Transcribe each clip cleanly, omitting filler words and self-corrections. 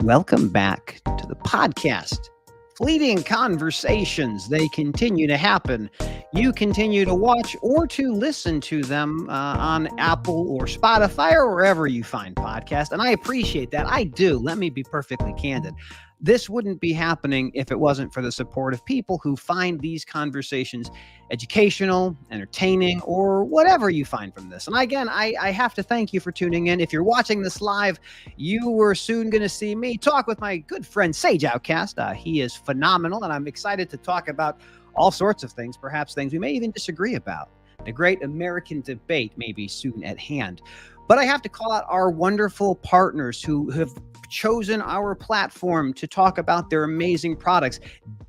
Welcome back to the podcast. Fleeting conversations, they continue to happen. You continue to watch or to listen to them on Apple or Spotify or wherever you find podcasts. And I appreciate that. I do. Let me be perfectly candid. This wouldn't be happening if it wasn't for the support of people who find these conversations educational, entertaining, or whatever you find from this. And again, I have to thank you for tuning in. If you're watching this live, you were soon going to see me talk with my good friend Sage Outcast. He is phenomenal, and I'm excited to talk about all sorts of things, perhaps things we may even disagree about. The great American debate may be soon at hand. But I have to call out our wonderful partners who have chosen our platform to talk about their amazing products.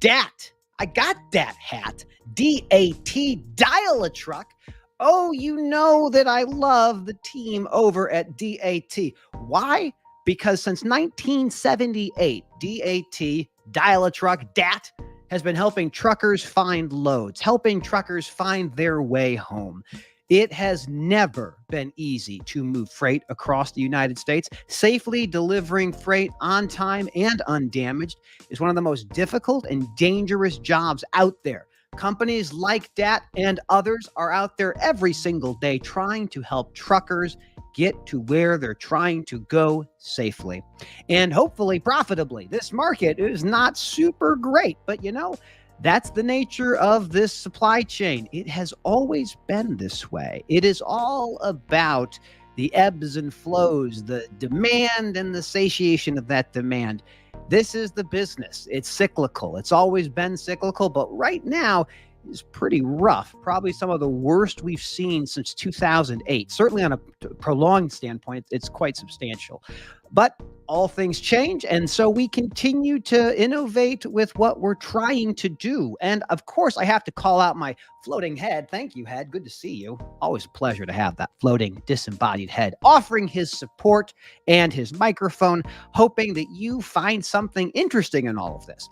DAT, I got that hat, D-A-T, Dial-A-Truck. Oh, you know that I love the team over at DAT. Why? Because since 1978, DAT, Dial-A-Truck, DAT, has been helping truckers find loads, helping truckers find their way home. It has never been easy to move freight across the United States. Safely delivering freight on time and undamaged is one of the most difficult and dangerous jobs out there. Companies like DAT and others are out there every single day trying to help truckers get to where they're trying to go safely and hopefully profitably. This market is not super great, but that's the nature of this supply chain. It has always been this way. It is all about the ebbs and flows, the demand and the satiation of that demand. This is the business. It's cyclical. It's always been cyclical, but right now is pretty rough. Probably some of the worst we've seen since 2008. Certainly on a prolonged standpoint, it's quite substantial. But all things change, and so we continue to innovate with what we're trying to do. And of course, I have to call out my floating head. Thank you, head. Good to see you. Always a pleasure to have that floating, disembodied head offering his support and his microphone, hoping that you find something interesting in all of this.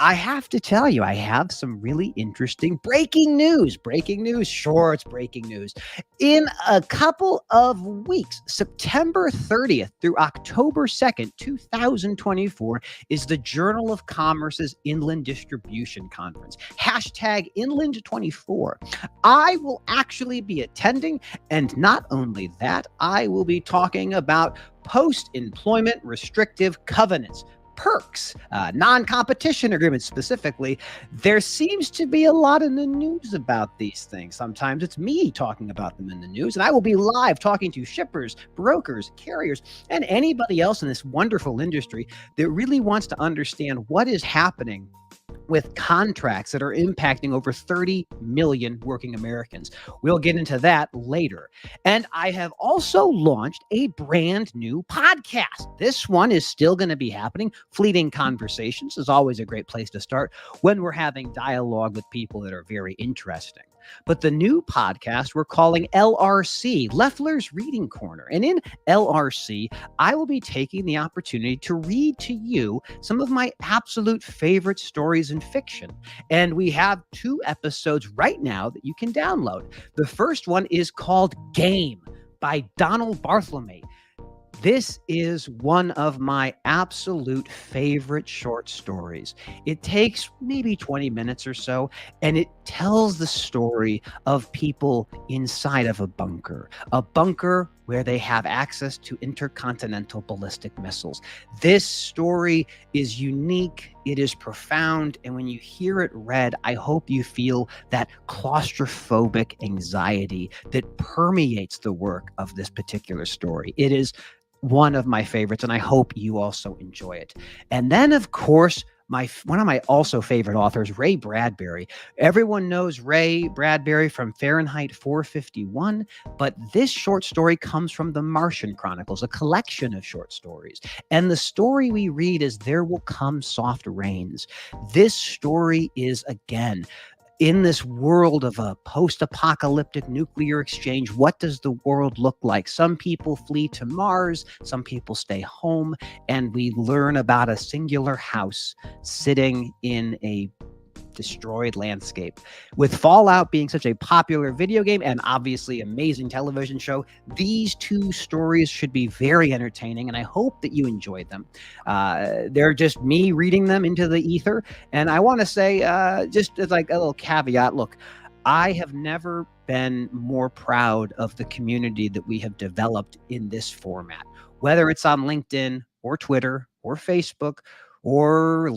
I have to tell you, I have some really interesting breaking news. Breaking news. Sure, it's breaking news. In a couple of weeks, September 30th through October 2nd, 2024, is the Journal of Commerce's Inland Distribution Conference. Hashtag Inland24. I will actually be attending, and not only that, I will be talking about post-employment restrictive covenants. Perks, non-competition agreements specifically. There seems to be a lot in the news about these things. Sometimes it's me talking about them in the news, and I will be live talking to shippers, brokers, carriers, and anybody else in this wonderful industry that really wants to understand what is happening with contracts that are impacting over 30 million working Americans. We'll get into that later. And I have also launched a brand new podcast. This one is still going to be happening. Fleeting Conversations is always a great place to start when we're having dialogue with people that are very interesting. But the new podcast we're calling LRC, Leffler's Reading Corner. And in LRC, I will be taking the opportunity to read to you some of my absolute favorite stories in fiction. And we have 2 episodes right now that you can download. The first one is called Game by Donald Bartholomew. This is one of my absolute favorite short stories. It takes maybe 20 minutes or so, and it tells the story of people inside of a bunker where they have access to intercontinental ballistic missiles. This story is unique, it is profound, and when you hear it read, I hope you feel that claustrophobic anxiety that permeates the work of this particular story. It is one of my favorites, and I hope you also enjoy it. And then, of course, one of my also favorite authors, Ray Bradbury. Everyone knows Ray Bradbury from Fahrenheit 451, but this short story comes from the Martian Chronicles, a collection of short stories. And the story we read is There Will Come Soft Rains. This story is, again, in this world of a post-apocalyptic nuclear exchange, what does the world look like? Some people flee to Mars, some people stay home, and we learn about a singular house sitting in a destroyed landscape. With Fallout being such a popular video game and obviously amazing television show, these two stories should be very entertaining, and I hope that you enjoyed them. They're just me reading them into the ether, and I want to say, just as like a little caveat, look, I have never been more proud of the community that we have developed in this format, whether it's on LinkedIn or Twitter or Facebook or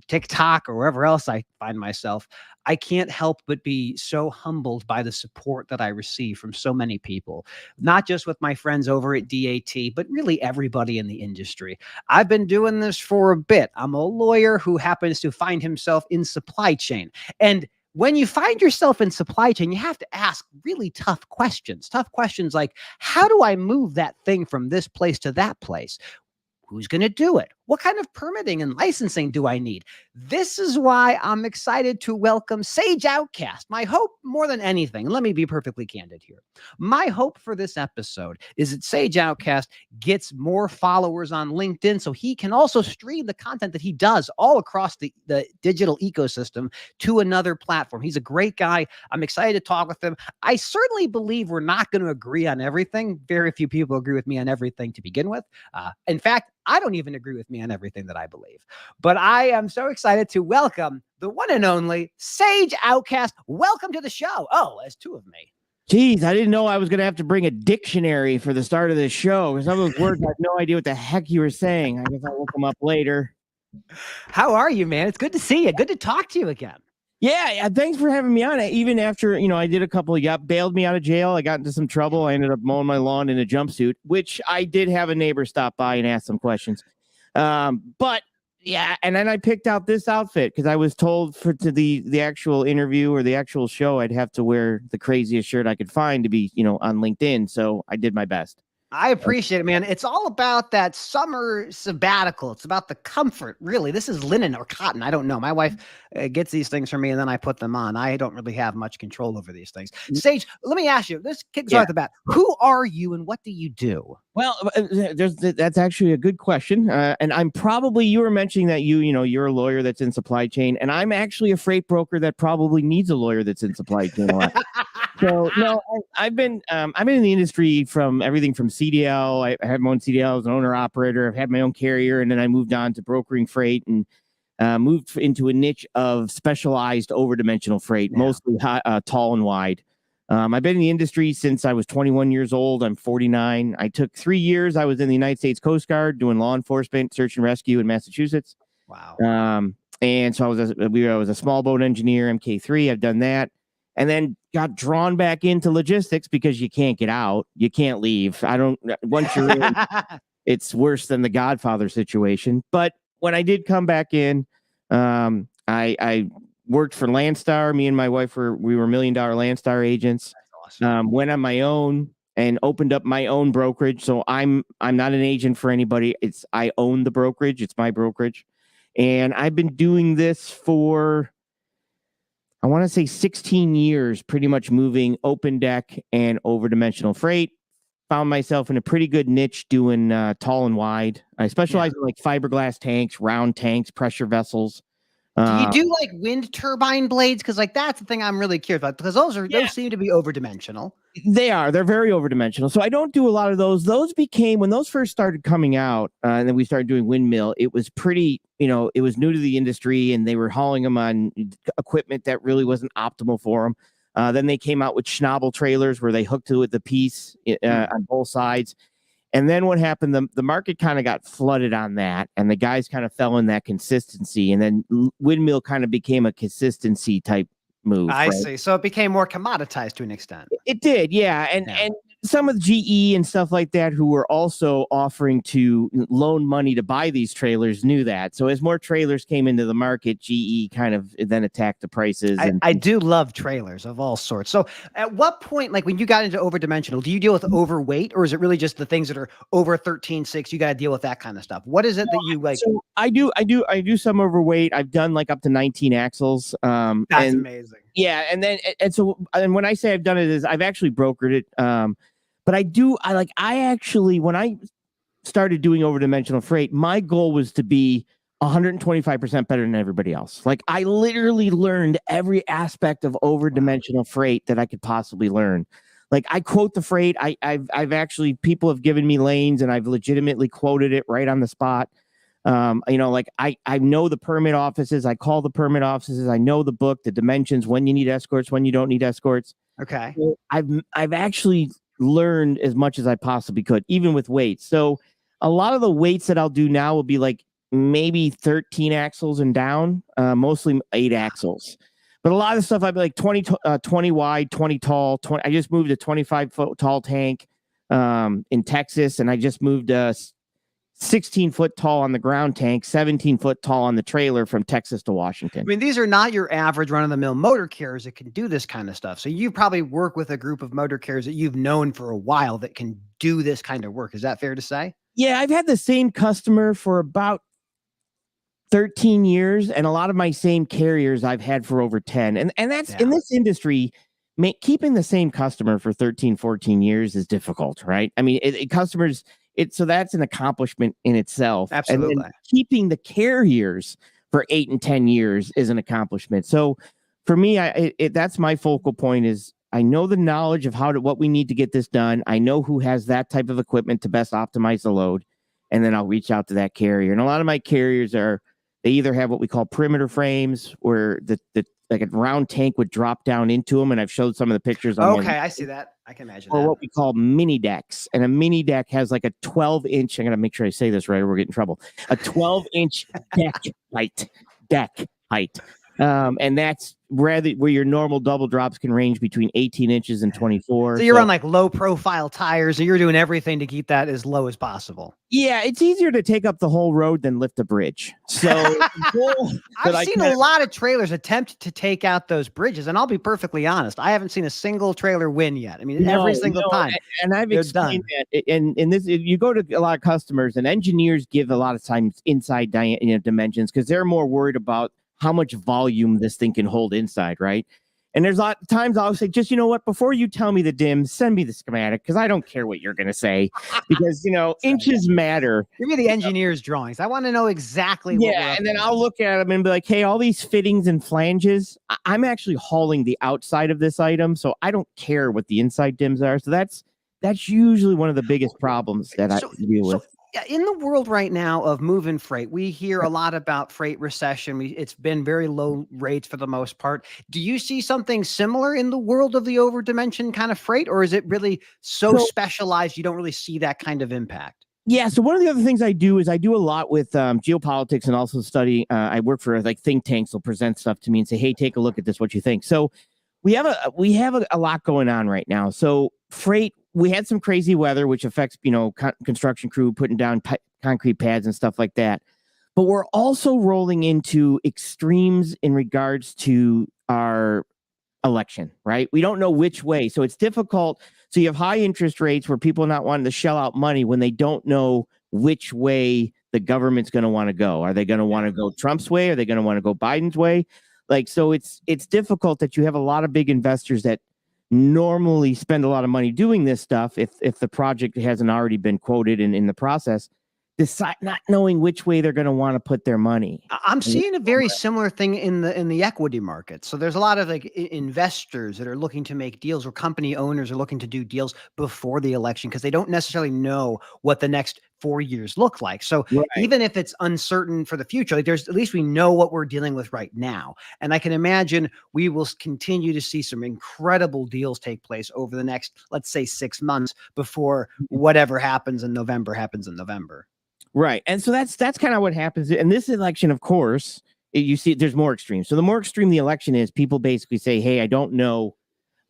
TikTok or wherever else I find myself. I can't help but be so humbled by the support that I receive from so many people, not just with my friends over at DAT, but really everybody in the industry. I've been doing this for a bit. I'm a lawyer who happens to find himself in supply chain. And when you find yourself in supply chain, you have to ask really tough questions like, how do I move that thing from this place to that place? Who's going to do it? What kind of permitting and licensing do I need? This is why I'm excited to welcome Sage Outcast. My hope more than anything, and let me be perfectly candid here, my hope for this episode is that Sage Outcast gets more followers on LinkedIn so he can also stream the content that he does all across the digital ecosystem to another platform. He's a great guy. I'm excited to talk with him. I certainly believe we're not going to agree on everything. Very few people agree with me on everything to begin with. In fact, I don't even agree with me on everything that I believe. But I am so excited to welcome the one and only Sage Outcast. Welcome to the show. Oh, there's two of me. Geez, I didn't know I was going to have to bring a dictionary for the start of this show. Some of those words, I have no idea what the heck you were saying. I guess I'll look them up later. How are you, man? It's good to see you. Good to talk to you again. Yeah, thanks for having me on. Even after, I did a couple of, bailed me out of jail. I got into some trouble. I ended up mowing my lawn in a jumpsuit, which I did have a neighbor stop by and ask some questions. But yeah, and then I picked out this outfit because I was told to the actual interview or the actual show, I'd have to wear the craziest shirt I could find to be, on LinkedIn. So I did my best. I appreciate it, man. It's all about that summer sabbatical. It's about the comfort, really. This is linen or cotton. I don't know. My wife gets these things for me, and then I put them on. I don't really have much control over these things. Sage, let me ask you. This kicks right off the bat. Who are you, and what do you do? Well, that's actually a good question. And I'm probably, you were mentioning that you're a lawyer that's in supply chain, and I'm actually a freight broker that probably needs a lawyer that's in supply chain a lot. So no, I've been in the industry from everything from CDL. I had my own CDL as an owner operator. I've had my own carrier, and then I moved on to brokering freight and moved into a niche of specialized overdimensional freight, mostly tall and wide. I've been in the industry since I was 21 years old. I'm 49. I took 3 years. I was in the United States Coast Guard doing law enforcement, search and rescue in Massachusetts. Wow. And so I was a small boat engineer, MK3. I've done that. And then got drawn back into logistics because you can't get out. You can't leave. Once you're in, it's worse than the Godfather situation. But when I did come back in, I worked for Landstar. Me and my wife we were $1 million Landstar agents. That's awesome. Went on my own and opened up my own brokerage. So I'm not an agent for anybody. I own the brokerage. It's my brokerage. And I've been doing this for, I want to say 16 years, pretty much moving open deck and overdimensional freight. Found myself in a pretty good niche doing tall and wide. I specialize in like fiberglass tanks, round tanks, pressure vessels. Do you do like wind turbine blades? Because like that's the thing I'm really curious about, because those seem to be overdimensional. They're very overdimensional. So I don't do a lot of those. Those became, when those first started coming out, and then we started doing windmill, it was pretty, it was new to the industry, and they were hauling them on equipment that really wasn't optimal for them. Then they came out with schnabel trailers where they hooked to it the piece on both sides. And then what happened, the market kind of got flooded on that, and the guys kind of fell in that consistency. And then windmill kind of became a consistency type move. I see. So it became more commoditized to an extent. It did, yeah. And some of the GE and stuff like that, who were also offering to loan money to buy these trailers, knew that. So as more trailers came into the market, GE kind of then attacked the prices. I do love trailers of all sorts. So at what point, like when you got into overdimensional, do you deal with overweight, or is it really just the things that are over 13.6? You got to deal with that kind of stuff. What is it that you like? So I do some overweight. I've done like up to 19 axles. That's amazing. Yeah. And when I say I've done it, is I've actually brokered it. But I actually, when I started doing overdimensional freight, my goal was to be 125% better than everybody else. Like I literally learned every aspect of over-dimensional freight that I could possibly learn. Like I quote the freight. I've actually, people have given me lanes and I've legitimately quoted it right on the spot. Like I know the permit offices. I call the permit offices. I know the book, the dimensions, when you need escorts, when you don't need escorts. Okay. So I've actually learned as much as I possibly could, even with weights. So a lot of the weights that I'll do now will be like maybe 13 axles and down, mostly 8 axles. But a lot of stuff I'd be like 20 wide, 20 tall. 20. I just moved a 25-foot tall tank in Texas, and I just moved a 16-foot tall on the ground tank, 17-foot tall on the trailer from Texas to Washington. I mean, these are not your average run-of-the-mill motor carriers that can do this kind of stuff. So you probably work with a group of motor carriers that you've known for a while that can do this kind of work. Is that fair to say? Yeah, I've had the same customer for about 13 years, and a lot of my same carriers I've had for over 10. And that's in this industry, keeping the same customer for 13, 14 years is difficult, right? I mean, customers, so that's an accomplishment in itself. Absolutely. And then keeping the carriers for 8 and 10 years is an accomplishment. So for me, that's my focal point is I know the knowledge of what we need to get this done. I know who has that type of equipment to best optimize the load. And then I'll reach out to that carrier. And a lot of my carriers they either have what we call perimeter frames where the like a round tank would drop down into them. And I've showed some of the pictures. Okay, I see that. I can imagine or that. what we call mini decks. And a mini deck has like a 12-inch, I'm going to make sure I say this right or we're getting in trouble, a 12-inch deck height. And that's where your normal double drops can range between 18 inches and 24. So you're on like low profile tires, and you're doing everything to keep that as low as possible. Yeah, it's easier to take up the whole road than lift a bridge. So I've seen a lot of trailers attempt to take out those bridges, and I'll be perfectly honest, I haven't seen a single trailer win yet. I mean, every single time. And I've explained that. And this, you go to a lot of customers, and engineers give a lot of times inside dimensions because they're more worried about how much volume this thing can hold inside, right? And there's a lot of times I'll say, just, you know what, before you tell me the dim, send me the schematic because I don't care what you're going to say because, inches matter. Give me the engineer's drawings. I want to know exactly what we're up and then I'll look at them and be like, hey, all these fittings and flanges, I'm actually hauling the outside of this item, so I don't care what the inside dims are. So that's usually one of the biggest problems that I deal with. In the world right now of moving freight, we hear a lot about freight recession. It's been very low rates for the most part. Do you see something similar in the world of the overdimension kind of freight, or is it really so specialized you don't really see that kind of impact? Yeah. So one of the other things I do is I do a lot with geopolitics and also study. I work for like think tanks. They'll present stuff to me and say, hey, take a look at this. What you think? So we have a lot going on right now. So freight, we had some crazy weather, which affects, construction crew putting down concrete pads and stuff like that. But we're also rolling into extremes in regards to our election, right? We don't know which way. So it's difficult. So you have high interest rates where people are not wanting to shell out money when they don't know which way the government's going to want to go. Are they going to want to go Trump's way? Are they going to want to go Biden's way? So it's difficult that you have a lot of big investors that normally spend a lot of money doing this stuff if the project hasn't already been quoted in the process, decide not knowing which way they're going to want to put their money. I'm seeing a very similar thing in the equity market. So there's a lot of like investors that are looking to make deals, or company owners are looking to do deals before the election because they don't necessarily know what the next 4 years look like. So even if it's uncertain for the future, like at least we know what we're dealing with right now. And I can imagine we will continue to see some incredible deals take place over the next, let's say, 6 months before whatever happens in November happens in November. Right. And so that's kind of what happens. And this election, of course, you see there's more extreme. So the more extreme the election is, people basically say, hey, I don't know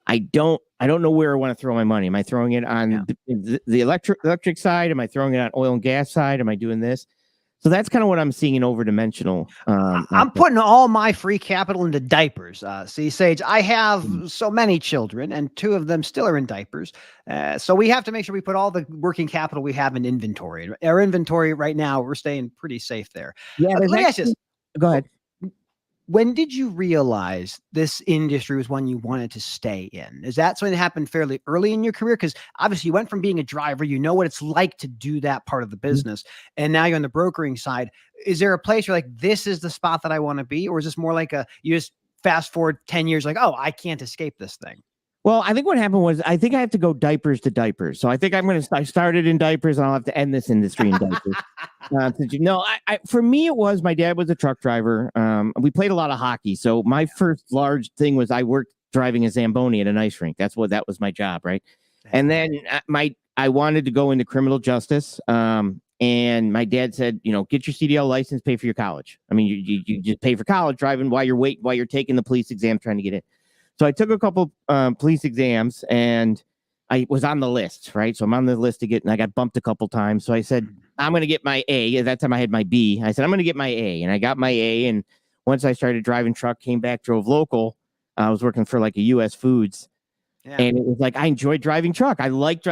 where I want to throw my money. Am I throwing it on the electric side? Am I throwing it on oil and gas side? Am I doing this? So that's kind of what I'm seeing in overdimensional. I'm putting all my free capital into diapers. See, Sage, I have so many children, and 2 of them still are in diapers. So we have to make sure we put all the working capital we have in inventory. Our inventory right now, we're staying pretty safe there. Yeah. Let me ask you this. Go ahead. When did you realize this industry was one you wanted to stay in? Is that something that happened fairly early in your career? Because obviously you went from being a driver, you know what it's like to do that part of the business, and now you're on the brokering side. Is there a place you're like, this is the spot that I want to be? Or is this more like you just fast forward 10 years, like, oh, I can't escape this thing? Well, I think what happened was I think I have to go diapers to diapers. So I think I started in diapers and I'll have to end this industry in diapers. For me, it was my dad was a truck driver. We played a lot of hockey. So my first large thing was I worked driving a Zamboni at an ice rink. That was my job. Right. And then I wanted to go into criminal justice. And my dad said, get your CDL license, pay for your college. I mean, you just pay for college driving while you're taking the police exam, trying to get it. So I took a couple police exams and I was on the list, right? So I'm on the list to get, and I got bumped a couple times. So I said, I'm going to get my A. At that time I had my B. I said, I'm going to get my A. And I got my A. And once I started driving truck, came back, drove local. I was working for like a US Foods. Yeah. And it was like I enjoyed driving truck. I liked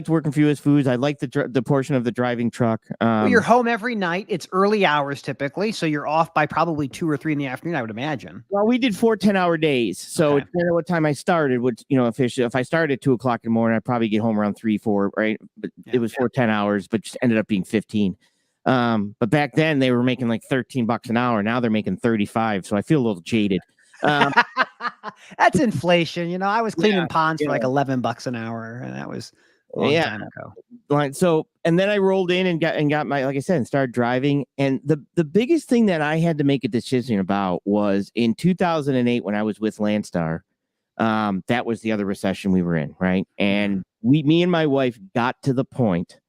working for US Foods. I liked the portion of the driving truck. Well, you're home every night. It's early hours typically, so you're off by probably 2 or 3 in the afternoon, I would imagine. Well, we did 4 10-hour days, so it depended on what time I started. Which if I started at 2:00 in the morning, I'd probably get home around 3 4, right? But it was 4 10 hours, but just ended up being 15. But back then they were making like $13 an hour. Now they're making 35, so I feel a little jaded. That's inflation. I was cleaning ponds for like $11 an hour, and that was a long time ago. So, and then I rolled in and got my, like I said, and started driving. And the biggest thing that I had to make a decision about was in 2008 when I was with Landstar. That was the other recession we were in, right? And me and my wife got to the point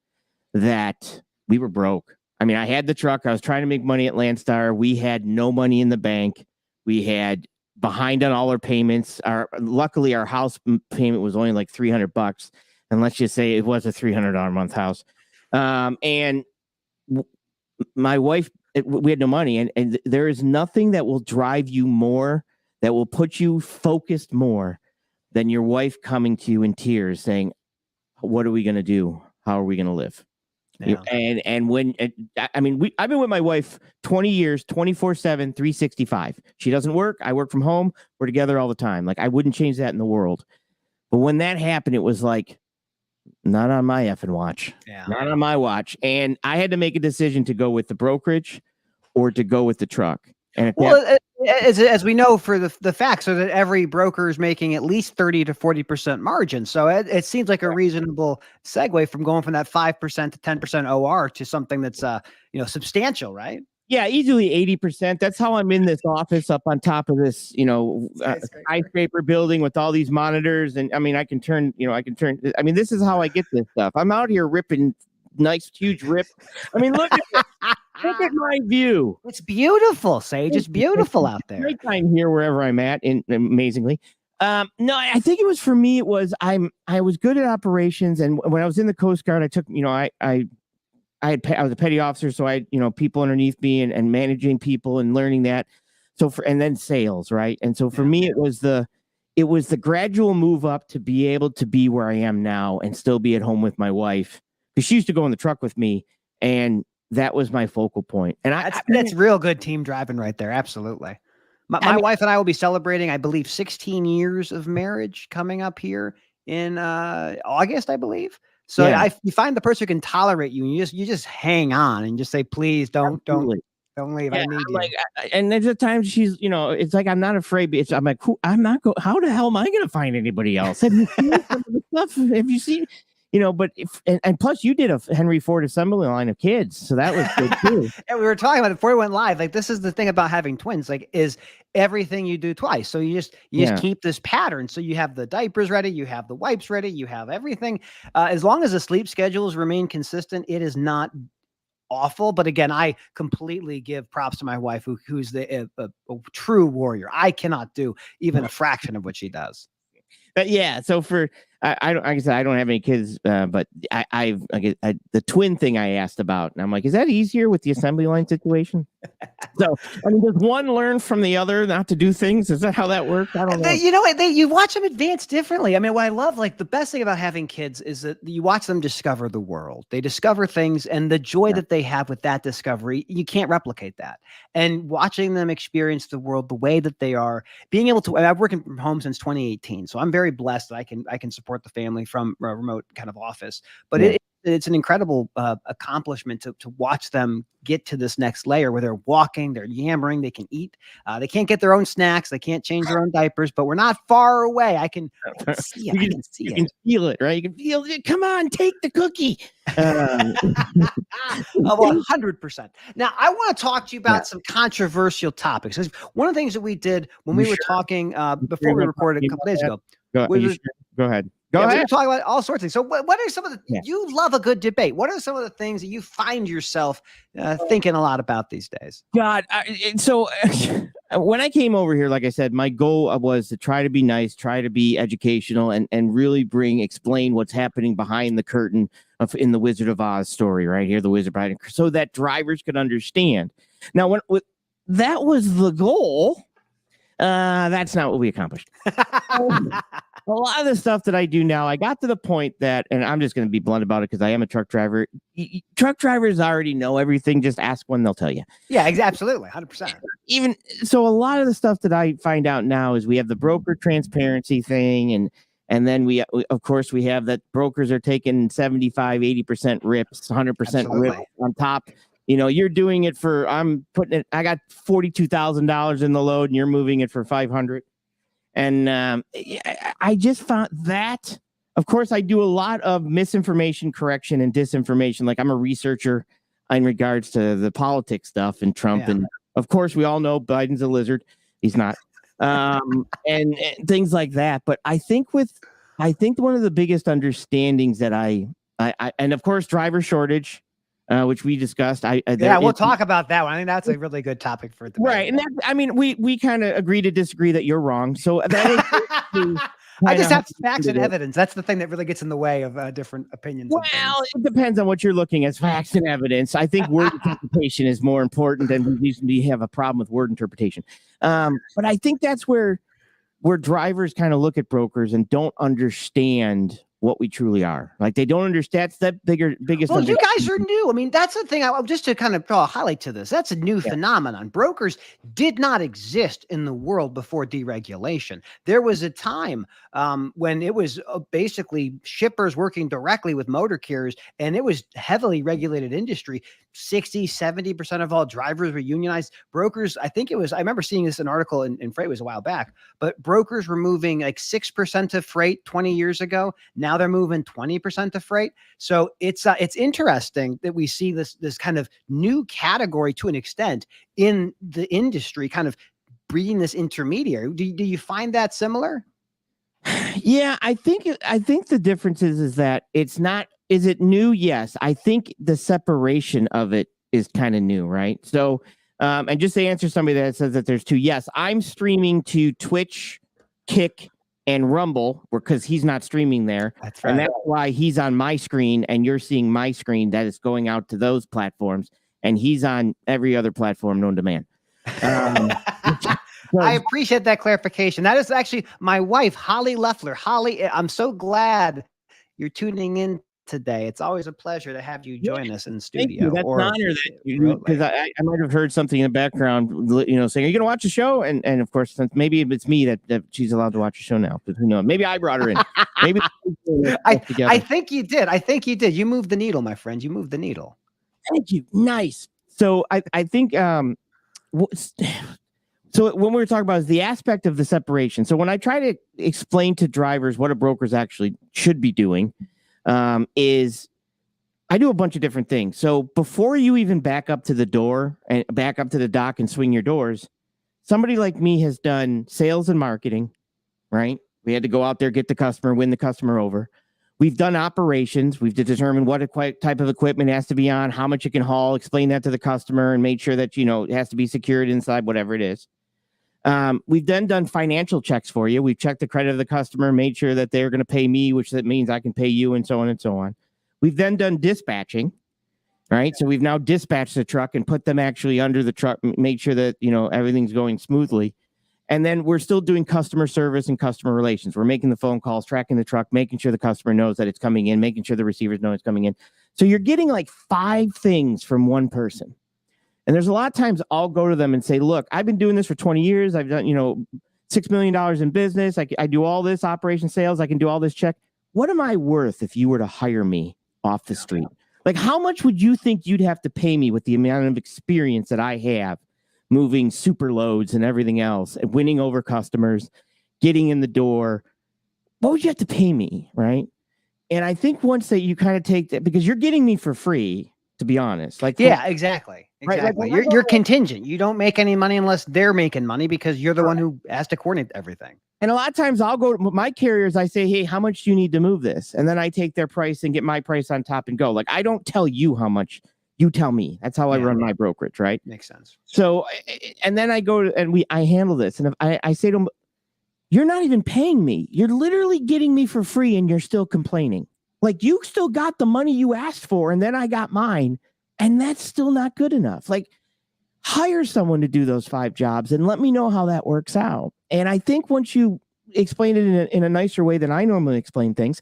that we were broke. I mean, I had the truck. I was trying to make money at Landstar. We had no money in the bank. We had behind on all our payments. Luckily, our house payment was only like $300, and let's just say it was a $300 a month house. And my wife, we had no money, and there is nothing that will drive you more, that will put you focused more than your wife coming to you in tears saying, "What are we going to do? How are we going to live?" Yeah. I've been with my wife 20 years, 24/7, 365. She doesn't work. I work from home. We're together all the time. Like I wouldn't change that in the world. But when that happened, it was like, not on my effing watch. Yeah. Not on my watch. And I had to make a decision to go with the brokerage or to go with the truck. And as we know for the facts are that every broker is making at least 30 to 40% margin. So it seems like a reasonable segue from going from that 5% to 10% OR to something that's substantial, right? Yeah, easily 80%. That's how I'm in this office up on top of this, skyscraper building with all these monitors. And I mean, this is how I get this stuff. I'm out here ripping nice, huge rip. I mean, look at my view. It's beautiful, Sage. It's beautiful out there. Great time here wherever I'm at, amazingly. No, I think it was for me. It was I was good at operations, and when I was in the Coast Guard, I took I was a petty officer, so I had people underneath me and managing people and learning that. And then sales, right? And so for me, it was the gradual move up to be able to be where I am now and still be at home with my wife, because she used to go in the truck with me, and that was my focal point. And that's real good team driving right there. Absolutely. My wife and I will be celebrating, I believe, 16 years of marriage coming up here in August, I believe. So you find the person who can tolerate you, and you just hang on and just say, please don't leave. I need you. And there's a time she's, it's like, I'm not afraid. I'm like, how the hell am I going to find anybody else? Have you seen some of the stuff? Have you seen? But and plus you did a Henry Ford assembly line of kids, so that was good too. And we were talking about it before we went live. Like, this is the thing about having twins. Like, is everything you do twice. So you just keep this pattern. So you have the diapers ready, you have the wipes ready, you have everything. As long as the sleep schedules remain consistent, it is not awful. But again, I completely give props to my wife, who's a true warrior. I cannot do even a fraction of what she does. Yeah. So I don't, like I said, I don't have any kids, but the twin thing I asked about, and I'm like, is that easier with the assembly line situation? So, I mean, does one learn from the other not to do things? Is that how that works? I don't know. You watch them advance differently. I mean, what I love, like the best thing about having kids is that you watch them discover the world. They discover things, and the joy that they have with that discovery, you can't replicate that. And watching them experience the world the way that they are, being able to, I've worked from home since 2018, so I'm very blessed that I can support the family from a remote kind of office. But it's an incredible accomplishment to watch them get to this next layer where they're walking, they're yammering, they can eat. They can't get their own snacks, they can't change their own diapers, but we're not far away. I can see it. You can feel it, right? You can feel it. Come on, take the cookie. 100%. Now, I want to talk to you about some controversial topics. One of the things that we did when we were talking before we recorded a couple days ago. Go ahead. Go ahead. We're talking about all sorts of things. So what are some of the, you love a good debate. What are some of the things that you find yourself thinking a lot about these days? God. So when I came over here, like I said, my goal was to try to be nice, try to be educational, and really explain what's happening behind the curtain in the Wizard of Oz story right here, the Wizard Bride, so that drivers could understand. Now, when that was the goal, that's not what we accomplished. A lot of the stuff that I do now, I got to the point that, and I'm just going to be blunt about it because I am a truck driver. Truck drivers already know everything. Just ask when, they'll tell you. Yeah, absolutely. 100%. Even so, a lot of the stuff that I find out now is we have the broker transparency thing. And then we of course, we have that brokers are taking 75, 80% rips, 100% rips on top. You know, you're doing it for, I got $42,000 in the load and you're moving it for 500. And I just found that, of course, I do a lot of misinformation correction and disinformation. Like I'm a researcher in regards to the politics stuff and Trump. Yeah. And of course, we all know Biden's a lizard. He's not. And things like that. But I think one of the biggest understandings that I and of course, driver shortage, which we discussed. We'll talk about that one. I think that's a really good topic for debate. Right. And we kind of agree to disagree that you're wrong. So that I just have facts and evidence. That's the thing that really gets in the way of different opinions. Well, it depends on what you're looking at. Facts and evidence. I think word interpretation is more important than we have a problem with word interpretation. But I think that's where drivers kind of look at brokers and don't understand what we truly are. Like they don't understand. That's the biggest. Well, you guys are new. I mean, that's the thing. Just to kind of draw a highlight to this, that's a new phenomenon. Brokers did not exist in the world before deregulation. There was a time when it was basically shippers working directly with motor carriers, and it was heavily regulated industry. 60, 70% of all drivers were unionized. Brokers, I remember seeing this in an article in Freight, was a while back, but brokers were moving like 6% of freight 20 years ago. Now they're moving 20% of freight. So it's interesting that we see this kind of new category to an extent in the industry, kind of breeding this intermediary. Do you find that similar? Yeah, I think the difference is that it's not. Is it new? Yes. I think the separation of it is kind of new, right? So, and just to answer somebody that says that there's two, yes, I'm streaming to Twitch, Kick, and Rumble because he's not streaming there. That's right. And that's why he's on my screen and you're seeing my screen that is going out to those platforms. And he's on every other platform known to man. I appreciate that clarification. That is actually my wife, Holly Leffler. Holly, I'm so glad you're tuning in today. It's always a pleasure to have you join us in the studio. That's an honor that you, because I might have heard something in the background, saying, "Are you going to watch the show?" And of course, since maybe it's me that she's allowed to watch the show now. But who knows? Maybe I brought her in. Maybe I think you did. I think you did. You moved the needle, my friend. You moved the needle. Thank you. Nice. So I think so when we were talking about is the aspect of the separation. So when I try to explain to drivers what a broker's actually should be doing, is I do a bunch of different things. So before you even back up to the door and back up to the dock and swing your doors, somebody like me has done sales and marketing, right? We had to go out there, get the customer, win the customer over. We've done operations. We've determined what type of equipment has to be on, how much it can haul, explain that to the customer and make sure that, it has to be secured inside, whatever it is. We've then done financial checks for you. We've checked the credit of the customer, made sure that they're going to pay me, which that means I can pay you, and so on and so on. We've then done dispatching, right? So we've now dispatched the truck and put them actually under the truck, made sure that, everything's going smoothly. And then we're still doing customer service and customer relations. We're making the phone calls, tracking the truck, making sure the customer knows that it's coming in, making sure the receivers know it's coming in. So you're getting like 5 things from one person. And there's a lot of times I'll go to them and say, look, I've been doing this for 20 years. I've done, $6 million in business. I do all this operation sales. I can do all this check. What am I worth if you were to hire me off the street? Like, how much would you think you'd have to pay me with the amount of experience that I have moving super loads and everything else and winning over customers, getting in the door? What would you have to pay me? Right. And I think once that you kind of take that, because you're getting me for free, to be honest. Like, yeah, exactly. Right, Like, you're contingent. You don't make any money unless they're making money because you're the one who has to coordinate everything. And a lot of times I'll go to my carriers. I say, hey, how much do you need to move this? And then I take their price and get my price on top and go. Like, I don't tell you how much, you tell me. That's how I run my brokerage, right? Makes sense. So, and then I go to, and I handle this. And if I say to them, you're not even paying me. You're literally getting me for free and you're still complaining. Like, you still got the money you asked for and then I got mine. And that's still not good enough. Like, hire someone to do those 5 jobs and let me know how that works out. And I think once you explain it in a nicer way than I normally explain things,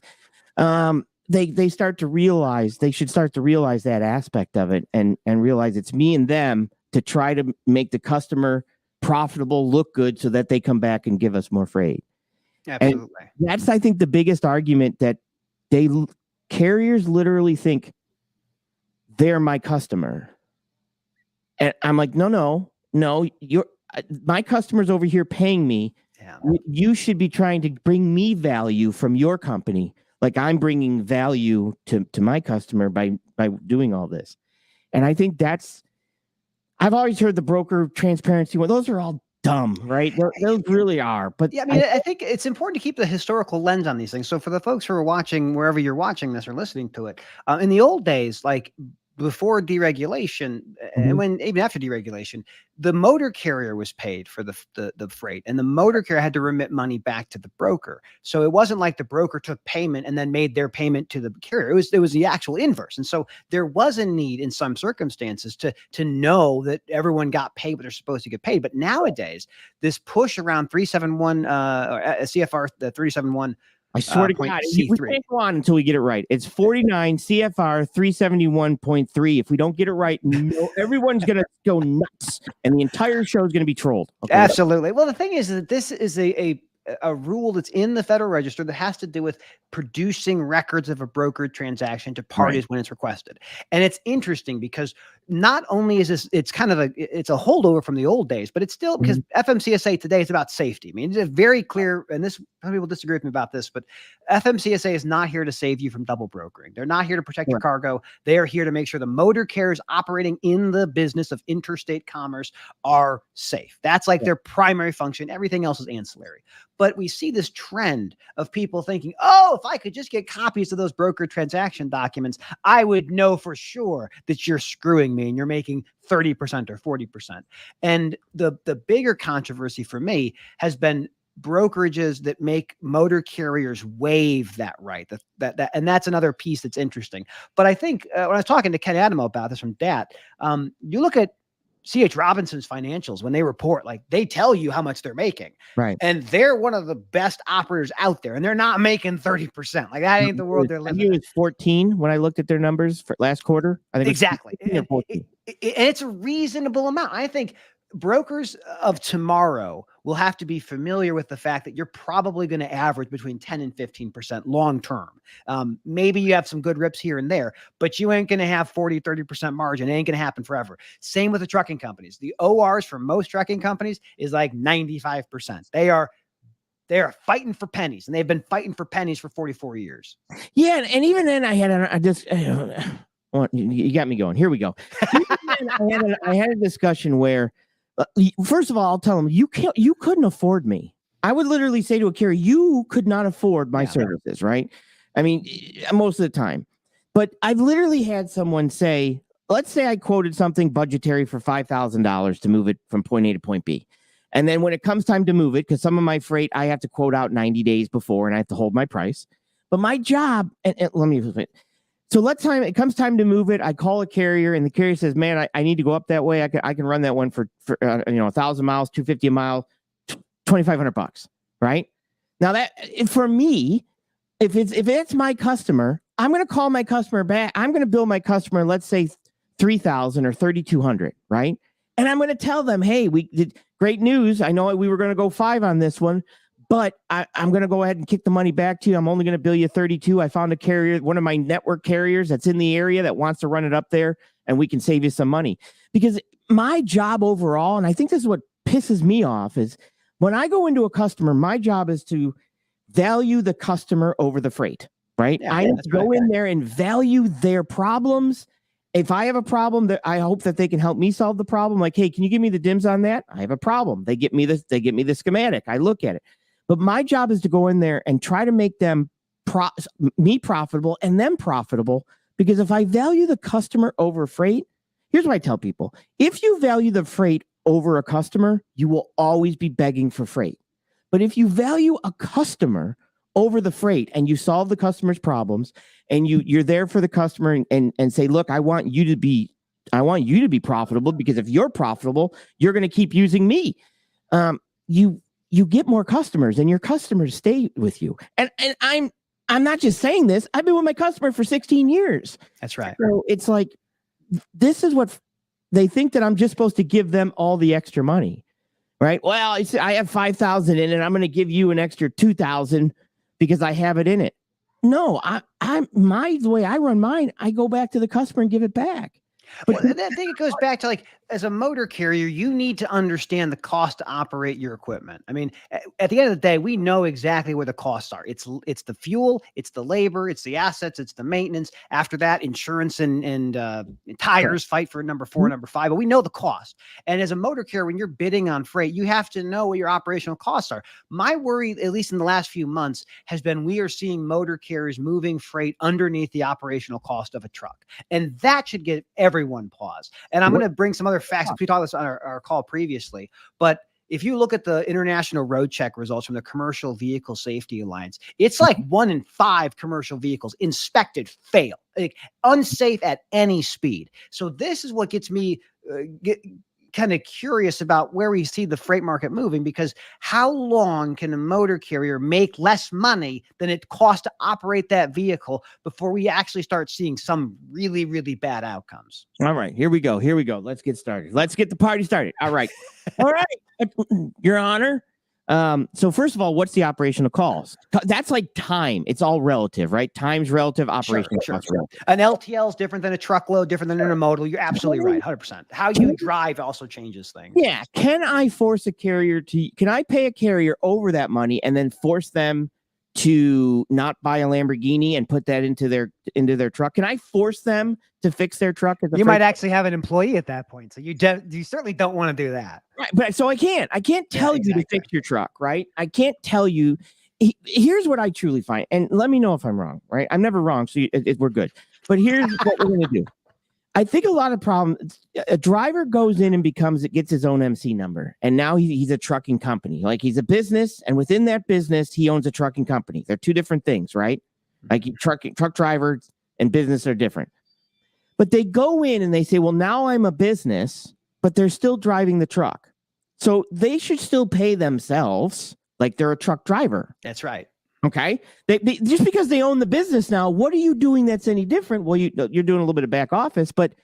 they start to realize, they should start to realize that aspect of it and realize it's me and them to try to make the customer profitable, look good so that they come back and give us more freight. Absolutely. And that's, I think, the biggest argument that carriers literally think they're my customer. And I'm like, no, my customer's over here paying me. Yeah. You should be trying to bring me value from your company. Like, I'm bringing value to my customer by doing all this. And I think I've always heard the broker transparency. Well, those are all dumb, right? Those really are. But yeah, I think it's important to keep the historical lens on these things. So for the folks who are watching, wherever you're watching this or listening to it, in the old days, like before deregulation, and when even after deregulation, the motor carrier was paid for the freight, and the motor carrier had to remit money back to the broker. So it wasn't like the broker took payment and then made their payment to the carrier. It was the actual inverse. And so there was a need in some circumstances to know that everyone got paid what they're supposed to get paid. But nowadays, this push around 371 CFR, the 371. I swear to God, we can't go on until we get it right. It's 49 CFR 371.3. If we don't get it right, everyone's going to go nuts, and the entire show is going to be trolled. Okay. Absolutely. Well, the thing is that this is a rule that's in the Federal Register that has to do with producing records of a brokered transaction to parties when it's requested. And it's interesting because not only is this, it's kind of it's a holdover from the old days, but it's still because FMCSA today is about safety. I mean, it's very clear, and some people disagree with me about this, but FMCSA is not here to save you from double brokering. They're not here to protect your cargo. They are here to make sure the motor carriers operating in the business of interstate commerce are safe. That's like their primary function. Everything else is ancillary. But we see this trend of people thinking, oh, if I could just get copies of those broker transaction documents, I would know for sure that you're screwing me and you're making 30% or 40%. And the bigger controversy for me has been brokerages that make motor carriers waive that right. And that's another piece that's interesting. But I think when I was talking to Ken Adamo about this from DAT, you look at C.H. Robinson's financials, when they report, like, they tell you how much they're making. Right. And they're one of the best operators out there, and they're not making 30%. Like, that ain't the world they're living in. I think it was 14 when I looked at their numbers for last quarter. I think exactly. And it's a reasonable amount. I think brokers of tomorrow will have to be familiar with the fact that you're probably going to average between 10 and 15% long term. Maybe you have some good rips here and there, but you ain't going to have 40, 30% margin. It ain't going to happen forever. Same with the trucking companies. The ORs for most trucking companies is like 95%. They are fighting for pennies, and they've been fighting for pennies for 44 years. Yeah. And even then you got me going. Here we go. I had a discussion where, first of all, I'll tell them, you couldn't afford me. I would literally say to a carrier, you could not afford my services, right? I mean, most of the time. But I've literally had someone say, let's say I quoted something budgetary for $5,000 to move it from point A to point B. And then when it comes time to move it, because some of my freight, I have to quote out 90 days before and I have to hold my price. But my job, and let me, so it comes time to move it. I call a carrier and the carrier says, man, I need to go up that way. I can run that one for 1,000 miles, $250 a mile, $2,500, right? Now that for me, if it's my customer, I'm going to call my customer back. I'm going to bill my customer, let's say $3,000 or $3,200, right? And I'm going to tell them, hey, we did great news. I know we were going to go 5 on this one, but I'm going to go ahead and kick the money back to you. I'm only going to bill you 32. I found a carrier, one of my network carriers that's in the area that wants to run it up there, and we can save you some money. Because my job overall, and I think this is what pisses me off, is when I go into a customer, my job is to value the customer over the freight, right? Yeah, I go in there and value their problems. If I have a problem, I hope that they can help me solve the problem. Like, hey, can you give me the DIMS on that? I have a problem. They get me the schematic. I look at it. But my job is to go in there and try to make them me profitable and them profitable. Because if I value the customer over freight, here's what I tell people. If you value the freight over a customer, you will always be begging for freight. But if you value a customer over the freight and you solve the customer's problems and you're there for the customer and say, look, I want you to be profitable, because if you're profitable, you're going to keep using me. You get more customers and your customers stay with you. And I'm not just saying this. I've been with my customer for 16 years. That's right. So it's like, this is what they think, that I'm just supposed to give them all the extra money. Right. Well, I have 5,000 in it. I'm going to give you an extra 2,000 because I have it in it. No, the way I run mine, I go back to the customer and give it back. But I think it goes back to, like, as a motor carrier, you need to understand the cost to operate your equipment. I mean, at the end of the day, we know exactly where the costs are. It's the fuel, it's the labor, it's the assets, it's the maintenance. After that, insurance and tires fight for number 4, number 5. But we know the cost. And as a motor carrier, when you're bidding on freight, you have to know what your operational costs are. My worry, at least in the last few months, has been we are seeing motor carriers moving freight underneath the operational cost of a truck. And that should give everyone pause. And I'm going to bring some other facts. We talked about this on our call previously, but if you look at the international road check results from the Commercial Vehicle Safety Alliance, it's like 1 in 5 commercial vehicles inspected fail, like unsafe at any speed. So this is what gets me kind of curious about where we see the freight market moving, because how long can a motor carrier make less money than it costs to operate that vehicle before we actually start seeing some really, really bad outcomes? All right, here we go. Let's get started. Let's get the party started. All right. All right, Your Honor. So first of all, what's the operational cost? That's like time. It's all relative, right? Time's relative, operational cost relative. An LTL is different than a truckload, different than an intermodal. You're absolutely right, 100%. How you drive also changes things. Yeah. Can I pay a carrier over that money and then force them to not buy a Lamborghini and put that into their truck? Can I force them to fix their truck? You might actually have an employee at that point. So you certainly don't want to do that. Right, but so I can't tell you to fix your truck, right? I can't tell you. Here's what I truly find, and let me know if I'm wrong, right? I'm never wrong, so we're good. But here's what we're going to do. I think a lot of problems, a driver goes in and gets his own MC number, and now he's a trucking company. Like, he's a business, and within that business, he owns a trucking company. They're two different things, right? Like, truck drivers and business are different. But they go in and they say, well, now I'm a business, but they're still driving the truck. So they should still pay themselves like they're a truck driver. That's right. Okay. Just because they own the business now, what are you doing that's any different? Well, you're doing a little bit of back office, but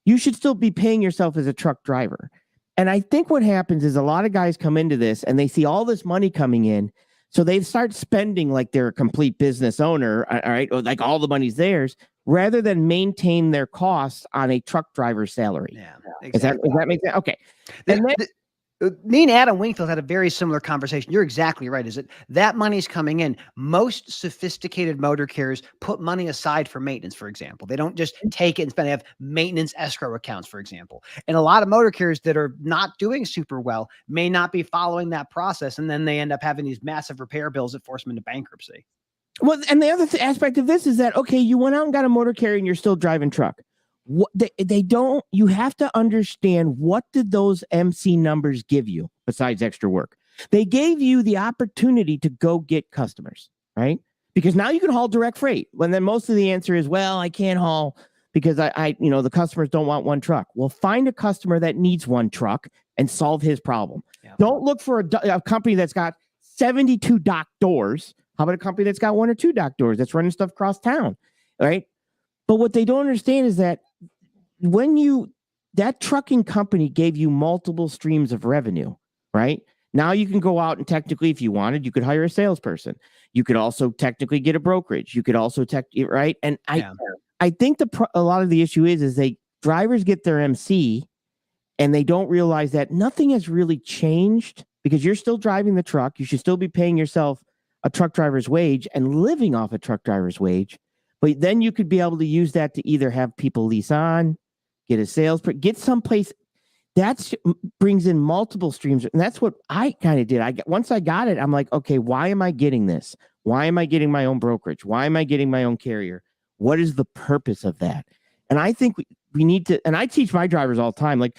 you should still be paying yourself as a truck driver. And I think what happens is a lot of guys come into this and they see all this money coming in. So they start spending like they're a complete business owner, all right, or like all the money's theirs, rather than maintain their costs on a truck driver's salary. Yeah, exactly. Does that make sense? Okay. Me and Adam Wingfield had a very similar conversation. You're exactly right. Is it that money's coming in? Most sophisticated motor carriers put money aside for maintenance, for example. They don't just take it and spend. They have maintenance escrow accounts, for example. And a lot of motor carriers that are not doing super well may not be following that process. And then they end up having these massive repair bills that force them into bankruptcy. Well, and the other aspect of this is that, okay, you went out and got a motor carrier and you're still driving truck. What they don't, you have to understand, what did those MC numbers give you? besides extra work. They gave you the opportunity to go get customers, right? Because now you can haul direct freight. When then most of the answer is, well, I can't haul because I the customers don't want one truck. Well, find a customer that needs one truck and solve his problem. Yeah. Don't look for a company that's got 72 dock doors. How about a company that's got 1 or 2 dock doors that's running stuff across town, right? But what they don't understand is that that trucking company gave you multiple streams of revenue, right? Now you can go out and technically, if you wanted, you could hire a salesperson. You could also technically get a brokerage. You could also right? And I think a lot of the issue is drivers get their MC and they don't realize that nothing has really changed because you're still driving the truck. You should still be paying yourself a truck driver's wage and living off a truck driver's wage. But then you could be able to use that to either have people lease on, get a sales, get someplace. That brings in multiple streams. And that's what I kind of did. Once I got it, I'm like, okay, why am I getting this? Why am I getting my own brokerage? Why am I getting my own carrier? What is the purpose of that? And I think we need to, and I teach my drivers all the time, like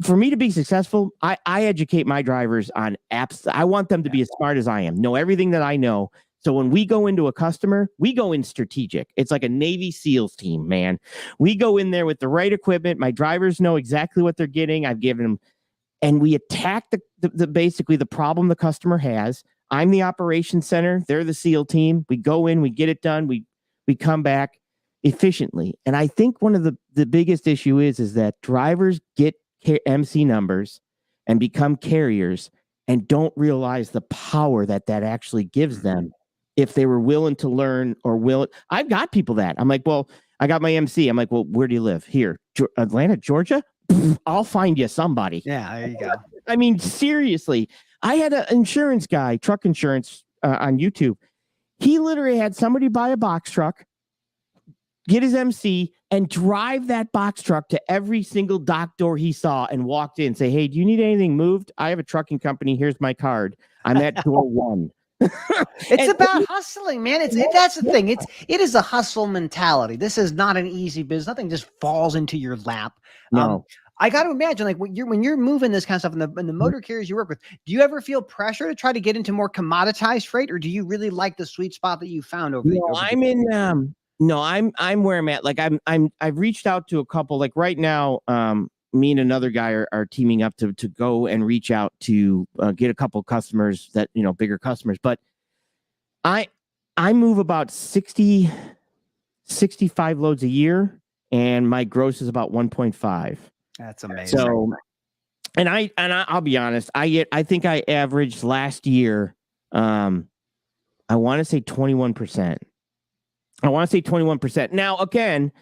for me to be successful, I educate my drivers on apps. I want them to be as smart as I am, know everything that I know. So when we go into a customer, we go in strategic. It's like a Navy SEALs team, man. We go in there with the right equipment. My drivers know exactly what they're getting. I've given them, and we attack the basically the problem the customer has. I'm the operations center. They're the SEAL team. We go in, we get it done. We come back efficiently. And I think one of the biggest issue is that drivers get MC numbers and become carriers and don't realize the power that actually gives them. If they were willing to learn I've got people that I'm like, well, I got my MC. I'm like, well, where do you live? Here, Atlanta, Georgia. I'll find you somebody. Yeah, there you go. I mean, seriously, I had an insurance guy, truck insurance on YouTube. He literally had somebody buy a box truck, get his MC, and drive that box truck to every single dock door he saw and walked in and say, hey, do you need anything moved? I have a trucking company. Here's my card. I'm at door 1. It's about hustling, man. That's the thing. It is a hustle mentality. This is not an easy business. Nothing just falls into your lap. No. I got to imagine, like when you're moving this kind of stuff in the motor carriers you work with, do you ever feel pressure to try to get into more commoditized freight, or do you really like the sweet spot that you found over there? I'm where I'm at. Like I've reached out to a couple. Like right now, me and another guy are teaming up to go and reach out to get a couple of customers that, bigger customers. But I move about 65 loads a year, and my gross is about 1.5. That's amazing. So, and I'll be honest, I think I averaged last year, I want to say 21%. Now, again,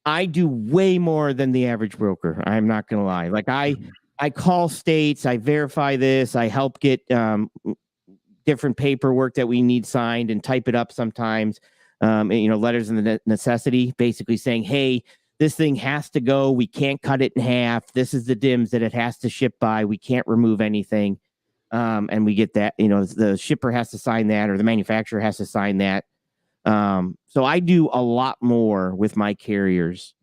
I do way more than the average broker. I'm not going to lie. Like I call states, I verify this, I help get different paperwork that we need signed and type it up sometimes. Letters of necessity, basically saying, hey, this thing has to go. We can't cut it in half. This is the DIMS that it has to ship by. We can't remove anything. And we get that, the shipper has to sign that, or the manufacturer has to sign that. So I do a lot more with my carriers.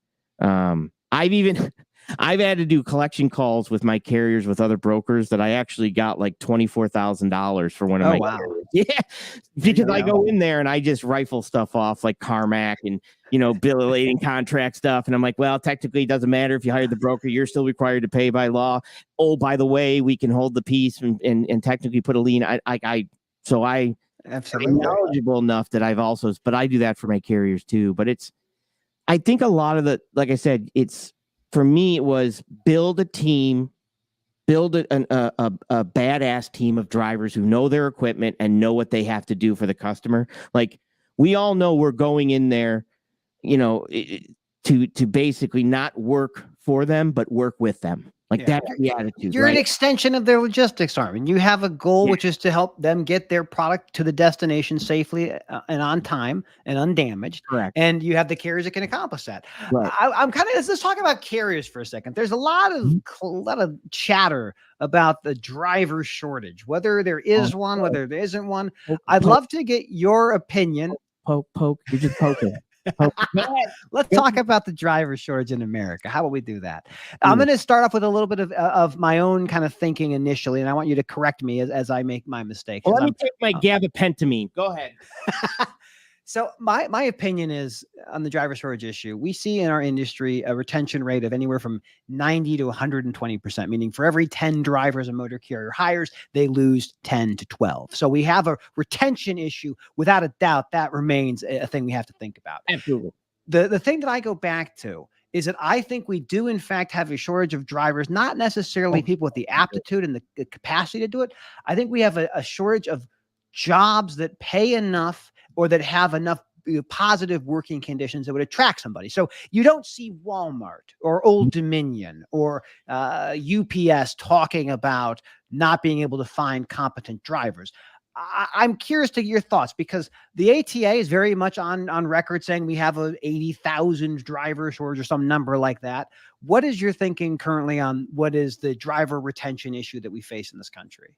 I've had to do collection calls with my carriers with other brokers that I actually got like $24,000 for one of my carriers. Yeah, because I go in there and I just rifle stuff off like Carmack and bill of lading contract stuff, and I'm like, well, technically it doesn't matter if you hired the broker, you're still required to pay by law. Oh, by the way, we can hold the piece and technically put a lien. I'm knowledgeable enough that but I do that for my carriers too. But I think a lot of like I said, for me, it was build a team, build a badass team of drivers who know their equipment and know what they have to do for the customer. Like we all know we're going in there, to basically not work for them, but work with them. Like that's the attitude. You're an extension of their logistics arm, and you have a goal, which is to help them get their product to the destination safely and on time and undamaged. Correct. And you have the carriers that can accomplish that. Right. Let's talk about carriers for a second. There's a lot of chatter about the driver shortage, whether there is one, whether there isn't one. I'd love to get your opinion. Poke. You're just poking. Oh, go ahead. Let's Go talk about the driver shortage in America. How about we do that? I'm ahead. going to start off with a little bit of my own kind of thinking initially, and I want you to correct me as I make my mistakes. Well, 'Cause let me take my gabapentamine. Go ahead. So my opinion is on the driver shortage issue, we see in our industry a retention rate of anywhere from 90 to 120%, meaning for every 10 drivers a motor carrier hires, they lose 10 to 12. So we have a retention issue. Without a doubt, that remains a thing we have to think about. Absolutely. The thing that I go back to is that I think we do in fact have a shortage of drivers, not necessarily people with the aptitude and the capacity to do it. I think we have a shortage of jobs that pay enough or that have enough positive working conditions that would attract somebody. So you don't see Walmart or Old Dominion or UPS talking about not being able to find competent drivers. I'm curious to your thoughts because the ATA is very much on record saying we have a 80,000 driver shortage or some number like that. What is your thinking currently on what is the driver retention issue that we face in this country?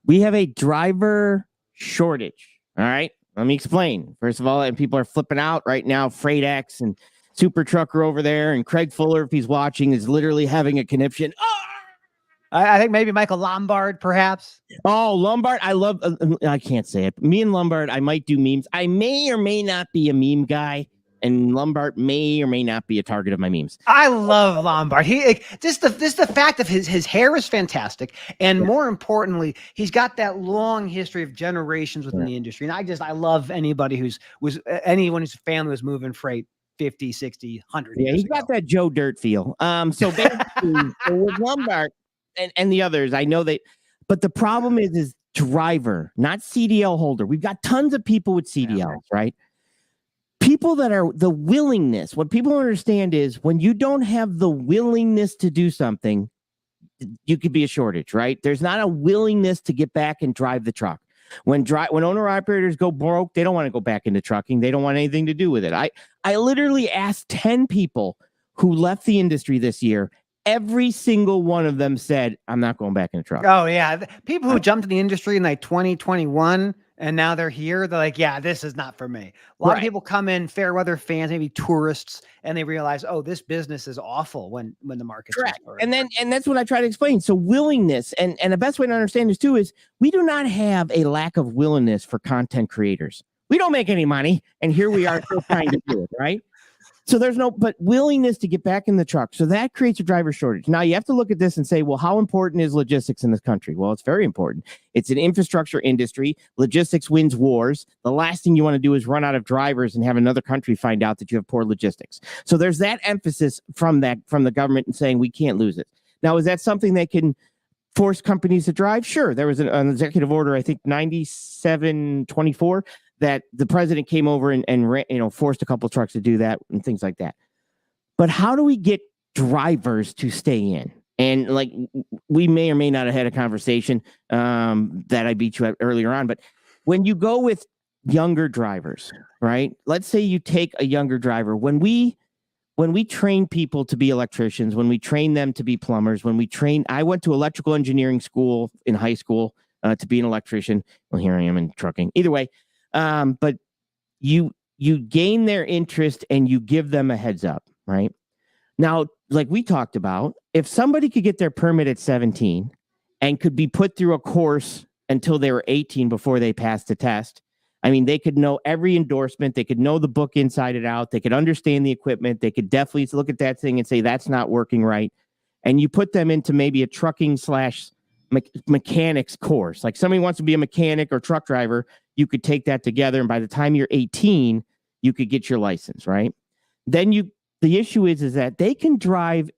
We have a driver shortage. All right. Let me explain. First of all, and people are flipping out right now. Freight X and Super Trucker over there, and Craig Fuller, if he's watching, is literally having a conniption. I think maybe Michael Lombard, perhaps. Oh, Lombard. I love, I can't say it. Me and Lombard, I might do memes. I may or may not be a meme guy, and Lombard may or may not be a target of my memes. I love Lombard. He just the fact of his hair is fantastic, and more importantly, he's got that long history of generations within the industry. And I love anybody anyone whose family was moving freight 50, 60, 100 years he's ago. got that Joe Dirt feel. So basically, with Lombard and the others, I know but the problem is driver, not CDL holder. We've got tons of people with CDLs, right? People that are the willingness. What people understand is when you don't have the willingness to do something, you could be a shortage, right? There's not a willingness to get back and drive the truck. When owner operators go broke, they don't want to go back into trucking. They don't want anything to do with it. I literally asked 10 people who left the industry this year. Every single one of them said, I'm not going back in the truck. Oh, yeah. People who jumped in the industry in like 2021 and now they're here, they're like, yeah, this is not for me. A lot of people come in, fair weather fans, maybe tourists, and they realize, oh, this business is awful when the market's correct. And that's what I try to explain. So willingness, and the best way to understand this too is we do not have a lack of willingness for content creators. We don't make any money, and here we are still trying to do it, right? So there's but willingness to get back in the truck. So that creates a driver shortage. Now you have to look at this and say, well, how important is logistics in this country? Well, it's very important. It's an infrastructure industry. Logistics wins wars. The last thing you want to do is run out of drivers and have another country find out that you have poor logistics. So there's that emphasis from the government and saying we can't lose it. Now, is that something that can force companies to drive? Sure. There was an executive order, I think 9724, that the president came over and forced a couple of trucks to do that and things like that. But how do we get drivers to stay in? And like we may or may not have had a conversation that I beat you at earlier on. But when you go with younger drivers, right? Let's say you take a younger driver. When we train people to be electricians, when we train them to be plumbers, I went to electrical engineering school in high school to be an electrician. Well, here I am in trucking. Either way. But you gain their interest and you give them a heads up, right? Now, like we talked about, if somebody could get their permit at 17 and could be put through a course until they were 18 before they passed the test, I mean, they could know every endorsement. They could know the book inside and out. They could understand the equipment. They could definitely look at that thing and say, that's not working right. And you put them into maybe a trucking / mechanics course. Like somebody wants to be a mechanic or truck driver, you could take that together. And by the time you're 18, you could get your license, right? Then the issue is that they can drive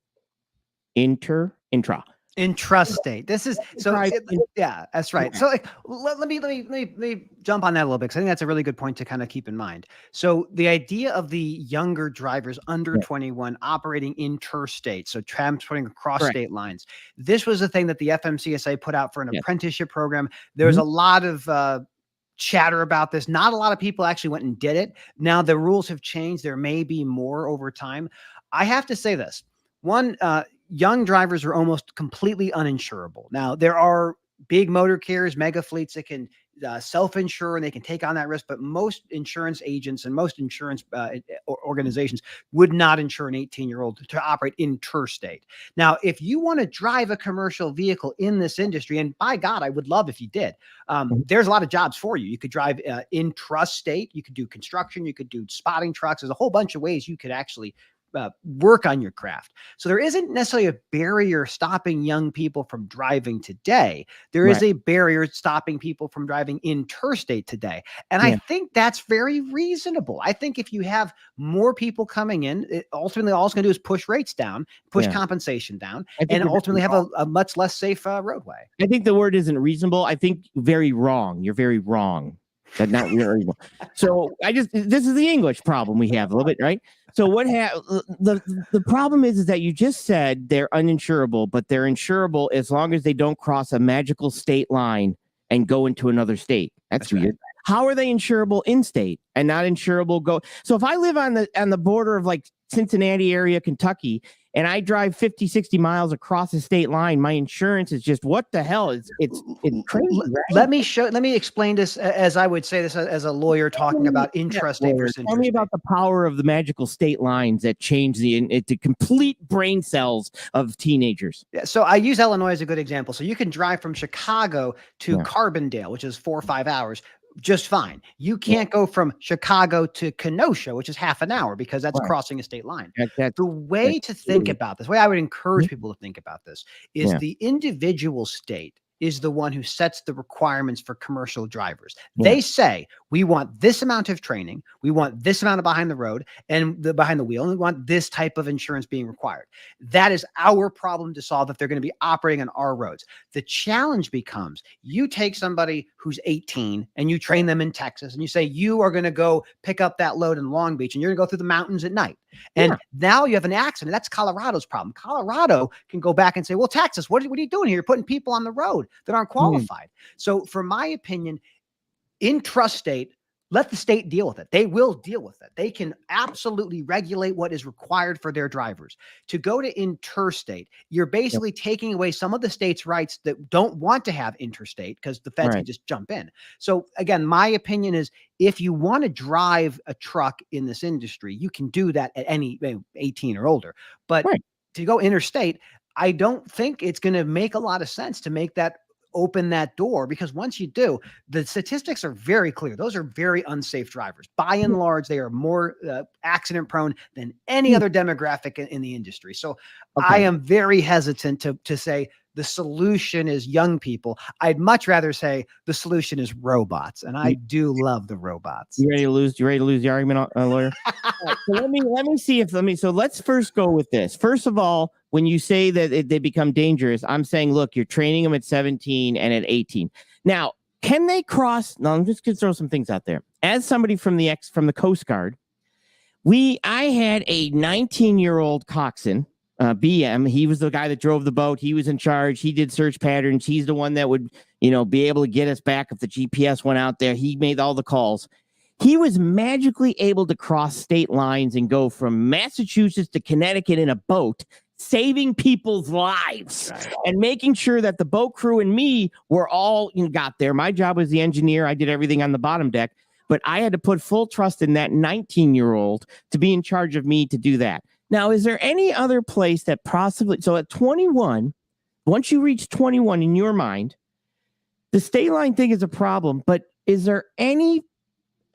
intrastate. This is so yeah, that's right. So like, let me jump on that a little bit because I think that's a really good point to kind of keep in mind. So the idea of the younger drivers under 21 operating interstate, so transporting across state lines, this was a thing that the FMCSA put out for an apprenticeship program. There was a lot of chatter about this. Not a lot of people actually went and did it. Now the rules have changed. There may be more over time. I have to say this. One, young drivers are almost completely uninsurable. Now, there are big motor carriers, mega fleets that can self-insure and they can take on that risk. But most insurance agents and most insurance organizations would not insure an 18-year-old to operate interstate. Now, if you want to drive a commercial vehicle in this industry, and by God, I would love if you did, there's a lot of jobs for you. You could drive intrastate, you could do construction, you could do spotting trucks. There's a whole bunch of ways you could actually work on your craft. So there isn't necessarily a barrier stopping young people from driving today. There is a barrier stopping people from driving interstate today. And I think that's very reasonable. I think if you have more people coming in, ultimately all it's going to do is push rates down, push compensation down, and ultimately have a much less safe roadway. I think the word isn't reasonable. I think very wrong. You're very wrong. That not very well. So this is the English problem we have a little bit, right? So the problem is that you just said they're uninsurable, but they're insurable as long as they don't cross a magical state line and go into another state. That's weird. Right. How are they insurable in state and not insurable go? So if I live on the border of like Cincinnati area, Kentucky, and I drive 50, 60 miles across the state line, my insurance is just, what the hell? It's crazy. Right? Let me explain this as I would say this as a lawyer talking about intrastate versus interstate. Tell me about the power of the magical state lines that change the complete brain cells of teenagers. Yeah, so I use Illinois as a good example. So you can drive from Chicago to Carbondale, which is 4 or 5 hours, just fine. You can't go from Chicago to Kenosha, which is half an hour, because that's crossing a state line. The way to think about this, the way I would encourage people to think about this, is the individual state is the one who sets the requirements for commercial drivers. They say, we want this amount of training, we want this amount of behind the road and behind the wheel, and we want this type of insurance being required. That is our problem to solve if they're going to be operating on our roads. The challenge becomes, you take somebody who's 18 and you train them in Texas, and you say, you are going to go pick up that load in Long Beach and you're going to go through the mountains at night. And now you have an accident. That's Colorado's problem. Colorado can go back and say, well, Texas, what are you doing here? You're putting people on the road that aren't qualified. So for my opinion, intrastate, let the state deal with it. They will deal with it. They can absolutely regulate what is required for their drivers. To go to interstate, you're basically taking away some of the state's rights that don't want to have interstate, because the feds can just jump in. So again, my opinion is, if you want to drive a truck in this industry, you can do that at any 18 or older. But to go interstate, I don't think it's going to make a lot of sense to make that open that door, because once you do, the statistics are very clear. Those are very unsafe drivers. By and large, they are more accident prone than any other demographic in the industry. So I am very hesitant to say the solution is young people. I'd much rather say the solution is robots, and I do love the robots. You ready to lose the argument, lawyer? Right, so let me see so let's first go with this. First of all, when you say that they become dangerous, I'm saying, look, you're training them at 17 and at 18. Now, can they cross? No, I'm just going to throw some things out there. As somebody from the Coast Guard, I had a 19-year-old coxswain, BM. He was the guy that drove the boat. He was in charge. He did search patterns. He's the one that would, be able to get us back if the GPS went out there. He made all the calls. He was magically able to cross state lines and go from Massachusetts to Connecticut in a boat, saving people's lives and making sure that the boat crew and me were all got there. My job was the engineer. I did everything on the bottom deck, but I had to put full trust in that 19-year-old to be in charge of me to do that. Now, is there any other place that possibly, so at 21, once you reach 21 in your mind, the state line thing is a problem, but is there any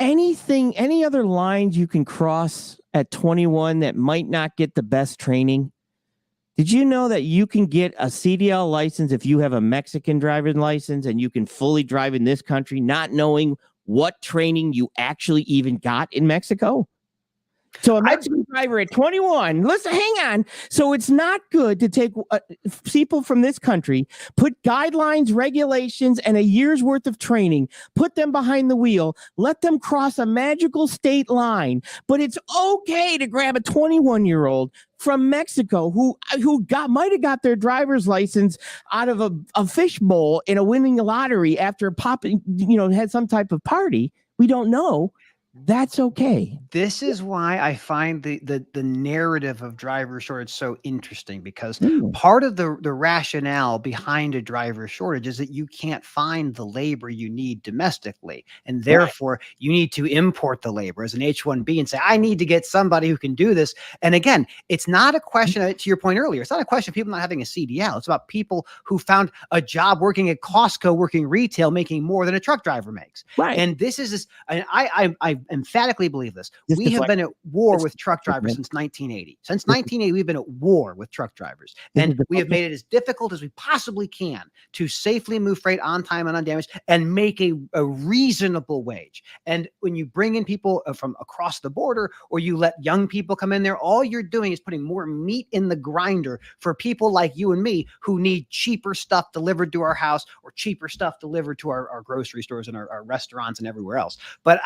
other lines you can cross at 21 that might not get the best training? Did you know that you can get a CDL license if you have a Mexican driving license and you can fully drive in this country, not knowing what training you actually even got in Mexico? So a Mexican driver at 21, listen, hang on. So it's not good to take people from this country, put guidelines, regulations, and a year's worth of training, put them behind the wheel, let them cross a magical state line. But it's okay to grab a 21-year-old from Mexico who might have got their driver's license out of a fishbowl in a winning lottery after popping, had some type of party. We don't know. That's okay. This is why I find the narrative of driver shortage so interesting, because Mm. part of the rationale behind a driver shortage is that you can't find the labor you need domestically, and therefore you need to import the labor as an H-1B and say, I need to get somebody who can do this. And again, it's not a question, to your point earlier, it's not a question of people not having a CDL. It's about people who found a job working at Costco, working retail, making more than a truck driver makes. Right. And this is, and I emphatically believe this. Just We have deflect- been at war it's- with truck drivers man. since 1980. Since 1980, we've been at war with truck drivers. And we have made it as difficult as we possibly can to safely move freight on time and undamaged and make a reasonable wage. And when you bring in people from across the border, or you let young people come in there, all you're doing is putting more meat in the grinder for people like you and me who need cheaper stuff delivered to our house, or cheaper stuff delivered to our grocery stores and our restaurants and everywhere else. But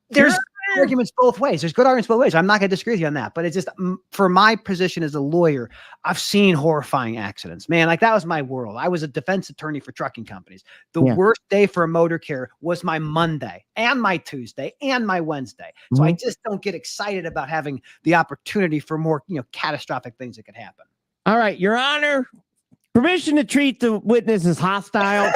there's arguments both ways. There's good arguments both ways. I'm not going to disagree with you on that, but it's just, for my position as a lawyer, I've seen horrifying accidents, man. Like, that was my world. I was a defense attorney for trucking companies. The worst day for a motor carrier was my Monday and my Tuesday and my Wednesday. So I just don't get excited about having the opportunity for more, catastrophic things that could happen. All right, Your Honor, permission to treat the witness as hostile.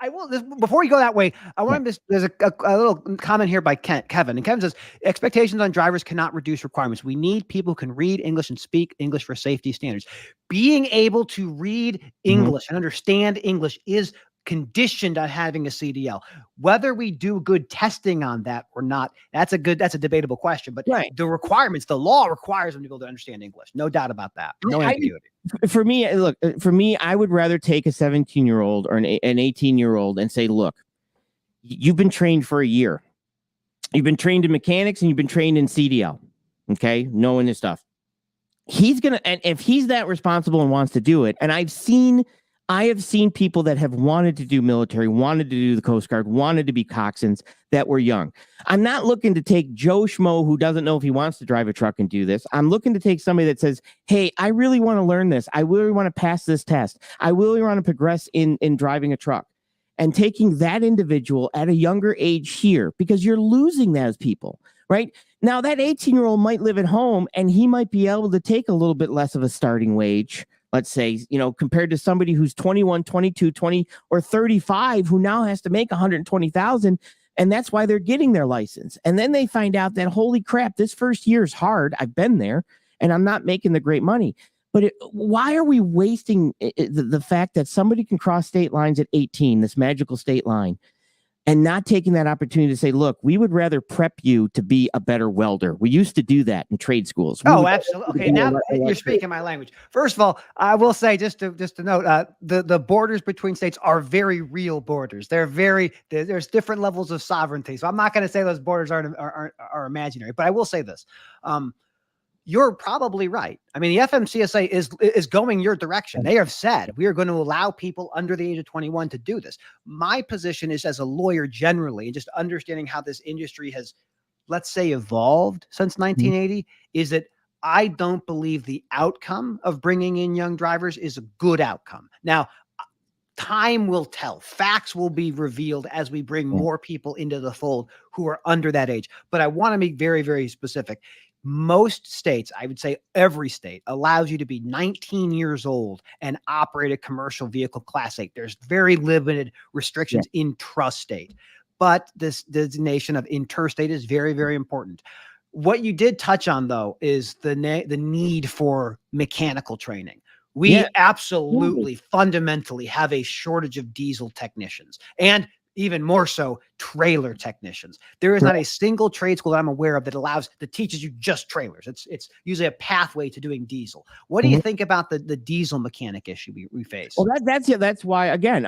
I will. Before you go that way, I want to. There's a little comment here by Kevin, and Kevin says expectations on drivers cannot reduce requirements. We need people who can read English and speak English for safety standards. Being able to read English and understand English is conditioned on having a CDL. Whether we do good testing on that or not, that's a debatable question. But the requirements, the law requires them to be able to understand English. No doubt about that. No ambiguity. For me, I would rather take a 17-year-old or an 18-year-old and say, look, you've been trained for a year. You've been trained in mechanics and you've been trained in CDL. Okay. Knowing this stuff. And if he's that responsible and wants to do it, and I have seen people that have wanted to do military, wanted to do the Coast Guard, wanted to be coxswains that were young. I'm not looking to take Joe Schmo who doesn't know if he wants to drive a truck and do this. I'm looking to take somebody that says, hey, I really want to learn this. I really want to pass this test. I really want to progress in driving a truck. And taking that individual at a younger age here, because you're losing those people, right? Now, that 18-year-old might live at home and he might be able to take a little bit less of a starting wage, let's say, compared to somebody who's 21, 22, 20, or 35, who now has to make 120,000. And that's why they're getting their license. And then they find out that, holy crap, this first year is hard. I've been there and I'm not making the great money. But why are we wasting the fact that somebody can cross state lines at 18, this magical state line, and not taking that opportunity to say, look, we would rather prep you to be a better welder. We used to do that in trade schools. Absolutely. Okay, now you're speaking my language. First of all, I will say, just to note, the borders between states are very real borders. There's different levels of sovereignty. So I'm not going to say those borders are imaginary, but I will say this. You're probably right. I mean, the FMCSA is going your direction. They have said we are going to allow people under the age of 21 to do this. My position is, as a lawyer generally, and just understanding how this industry has, let's say, evolved since 1980, is that I don't believe the outcome of bringing in young drivers is a good outcome. Now, time will tell. Facts will be revealed as we bring more people into the fold who are under that age. But I want to be very, very specific. Most states, I would say every state, allows you to be 19 years old and operate a commercial vehicle Class 8. There's very limited restrictions intrastate, but this designation of interstate is very, very important. What you did touch on, though, is the need for mechanical training. We absolutely fundamentally have a shortage of diesel technicians, and even more so, trailer technicians. There is not a single trade school that I'm aware of that teaches you just trailers. It's usually a pathway to doing diesel. What do you think about the diesel mechanic issue we face? Well, that's why, again,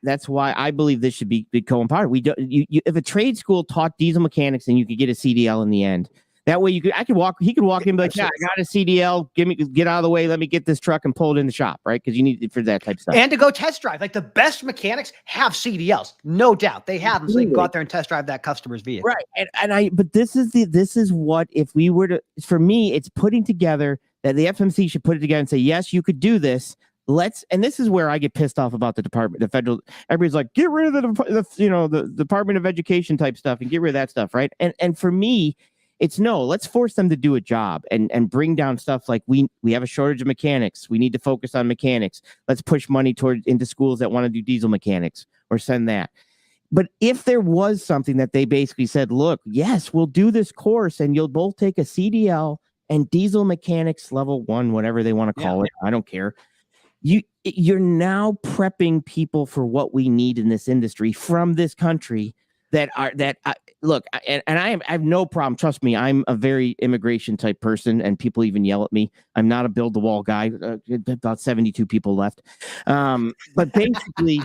that's why I believe this should be co-empowered. If a trade school taught diesel mechanics, then you could get a CDL in the end. That way he could walk in and be like, yeah, I got a CDL. Get out of the way. Let me get this truck and pull it in the shop, right? Because you need it for that type of stuff. And to go test drive. Like, the best mechanics have CDLs. No doubt. They have them, so they can go out there and test drive that customer's vehicle. Right. But this is what, if we were to, for me, it's putting together that the FMC should put it together and say, yes, you could do this. and this is where I get pissed off about the federal. Everybody's like, get rid of the Department of Education type stuff and get rid of that stuff, right? And for me, it's no. Let's force them to do a job and bring down stuff like we have a shortage of mechanics. We need to focus on mechanics. Let's push money into schools that want to do diesel mechanics or send that. But if there was something that they basically said, look, yes, we'll do this course and you'll both take a CDL and diesel mechanics level 1, whatever they want to call it. I don't care. You're now prepping people for what we need in this industry from this country look, and I have no problem. Trust me, I'm a very immigration type person, and people even yell at me. I'm not a build the wall guy. About 72 people left. But basically,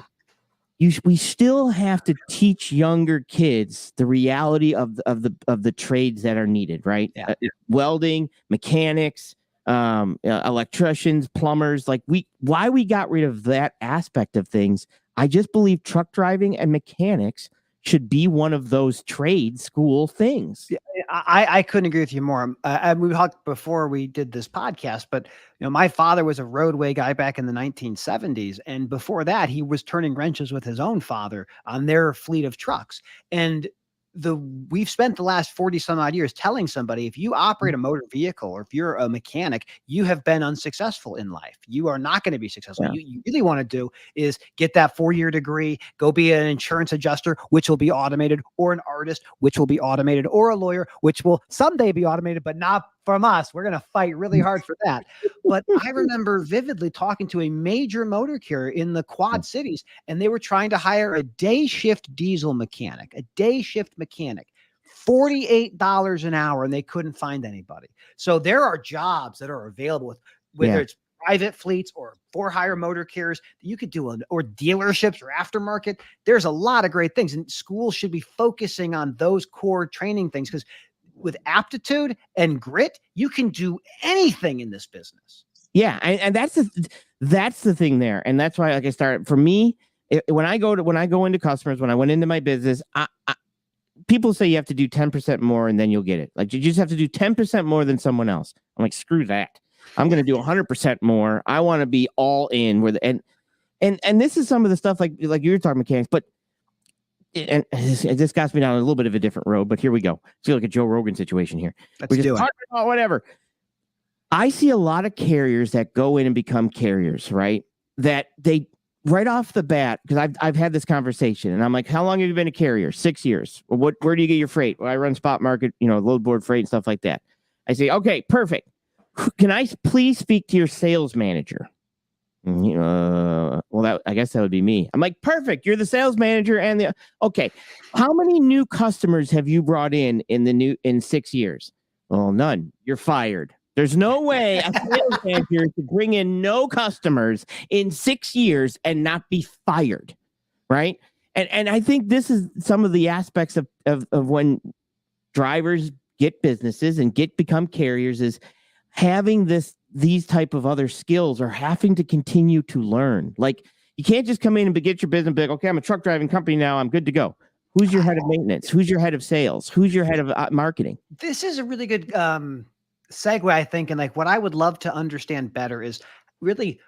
we still have to teach younger kids the reality of the trades that are needed, right? Yeah. Welding, mechanics, electricians, plumbers. Like why we got rid of that aspect of things. I just believe truck driving and mechanics should be one of those trade school things. Yeah, I couldn't agree with you more. We talked before we did this podcast, but my father was a roadway guy back in the 1970s, and before that, he was turning wrenches with his own father on their fleet of trucks. And we've spent the last 40 some odd years telling somebody, if you operate a motor vehicle or if you're a mechanic, you have been unsuccessful in life. You are not going to be successful. Yeah. You really want to do is get that 4-year degree, go be an insurance adjuster, which will be automated, or an artist, which will be automated, or a lawyer, which will someday be automated, but not from us. We're going to fight really hard for that. But I remember vividly talking to a major motor carrier in the Quad Cities, and they were trying to hire a day shift diesel mechanic, $48 an hour, and they couldn't find anybody. So there are jobs that are available whether it's private fleets or for hire motor carriers that you could do, or dealerships or aftermarket. There's a lot of great things, and schools should be focusing on those core training things, because with aptitude and grit, you can do anything in this business. Yeah, and that's the thing there, and that's why, like I started. For me, when I go into customers, when I went into my business, people say you have to do 10% more and then you'll get it. Like, you just have to do 10% more than someone else. I'm like, screw that. I'm going to do 100% more. I want to be all in with and this is some of the stuff like you were talking mechanics, but. And this got me down a little bit of a different road, but here we go. See, like a Joe Rogan situation here. Let's do it. Whatever. I see a lot of carriers that go in and become carriers, right? That they right off the bat, because I've had this conversation, and I'm like, how long have you been a carrier? 6 years. Well, where do you get your freight? Well, I run spot market, load board freight and stuff like that. I say, okay, perfect. Can I please speak to your sales manager? I guess that would be me. I'm like, perfect. You're the sales manager okay. How many new customers have you brought in 6 years? Well, none. You're fired. There's no way a sales manager could bring in no customers in 6 years and not be fired, right? And I think this is some of the aspects of when drivers get businesses and become carriers is having these type of other skills, or having to continue to learn. Like, you can't just come in and get your business and be like, okay, I'm a truck driving company now, I'm good to go. Who's your head of maintenance? Who's your head of sales? Who's your head of marketing? This is a really good segue, I think. And like, what I would love to understand better is really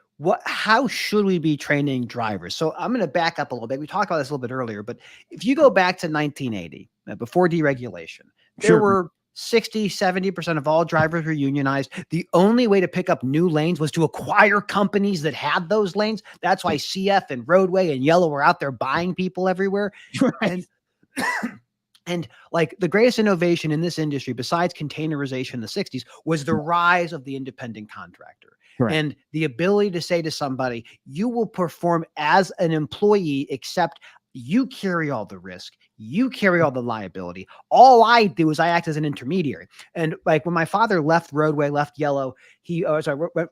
how should we be training drivers? So I'm going to back up a little bit. We talked about this a little bit earlier, but if you go back to 1980, before deregulation, there were 60, 70% of all drivers were unionized. The only way to pick up new lanes was to acquire companies that had those lanes. That's why CF and Roadway and Yellow were out there buying people everywhere. Right. And like, the greatest innovation in this industry, besides containerization in the 60s, was the rise of the independent contractor. Correct. And the ability to say to somebody, you will perform as an employee, except you carry all the risk. You carry all the liability. All I do is I act as an intermediary. And like, when my father left Roadway, left Yellow,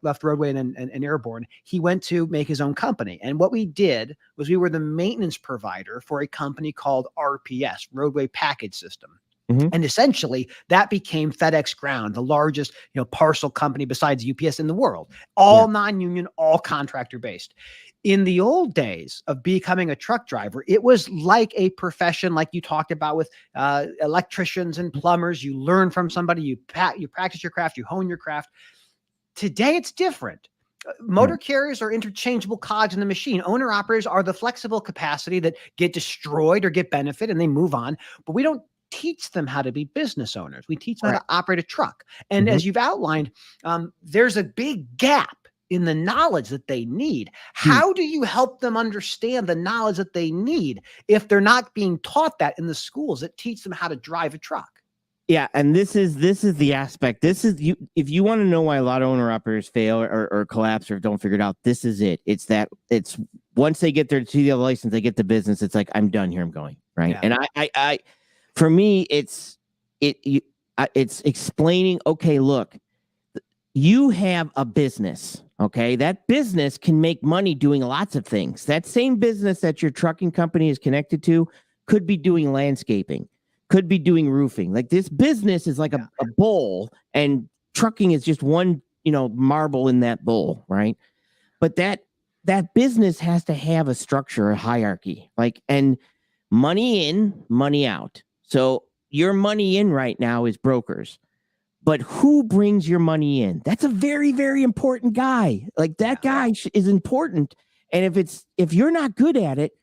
left Roadway and Airborne, he went to make his own company. And what we did was we were the maintenance provider for a company called RPS, Roadway Package System. Mm-hmm. And essentially that became FedEx Ground, the largest, parcel company besides UPS in the world, all non-union, all contractor based. In the old days of becoming a truck driver, it was like a profession, like you talked about with electricians and plumbers. You learn from somebody, you practice your craft, you hone your craft. Today, it's different. Motor carriers are interchangeable cogs in the machine. Owner operators are the flexible capacity that get destroyed or get benefit and they move on. But we don't teach them how to be business owners. We teach them how to operate a truck. And as you've outlined, there's a big gap in the knowledge that they need. How do you help them understand the knowledge that they need if they're not being taught that in the schools that teach them how to drive a truck? Yeah, and this is the aspect. This is you. If you want to know why a lot of owner operators fail or collapse or don't figure it out, this is it. It's once they get their TDL license, they get the business. It's like, I'm done here. I'm going right. Yeah. And I for me, it's explaining. Okay, look, you have a business. Okay, that business can make money doing lots of things. That same business that your trucking company is connected to could be doing landscaping. Could be doing roofing. Like, this business is like a bowl, and trucking is just one, marble in that bowl, right? But that business has to have a structure, a hierarchy, and money in, money out. So your money in right now is brokers, but who brings your money in? That's a very, very important guy. Like, that guy is important. And if you're not good at it,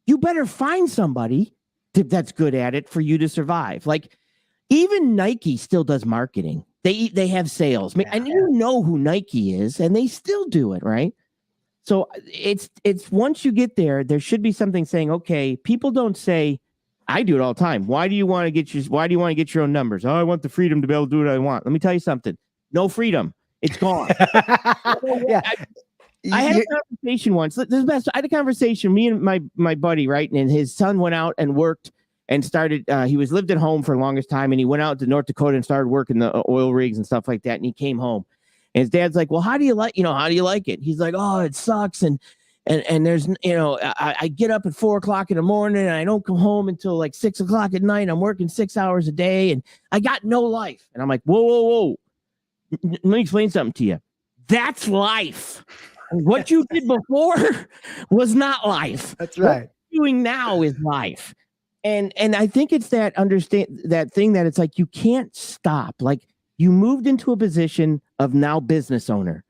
you better find somebody that's good at it for you to survive. Like, even Nike still does marketing. They have sales. And you know who Nike is, and they still do it, right? So it's once you get there, there should be something saying, okay, people don't say, I do it all the time. Why do you want to get your own numbers? Oh, I want the freedom to be able to do what I want. Let me tell you something. No freedom. It's gone. I had a conversation once. This is best. I had a conversation. Me and my buddy, right, and his son went out and worked and started. He lived at home for the longest time, and he went out to North Dakota and started working the oil rigs and stuff like that. And he came home, and his dad's like, "Well, how do you like it?" He's like, "Oh, it sucks, and there's I get up at 4:00 in the morning, and I don't come home until like 6:00 at night. I'm working 6 hours a day, and I got no life." And I'm like, "Whoa! Let me explain something to you. That's life." What you did before was not life. That's right. What you're doing now is life. And I think it's that thing that it's like, you can't stop. Like, you moved into a position of now business owner.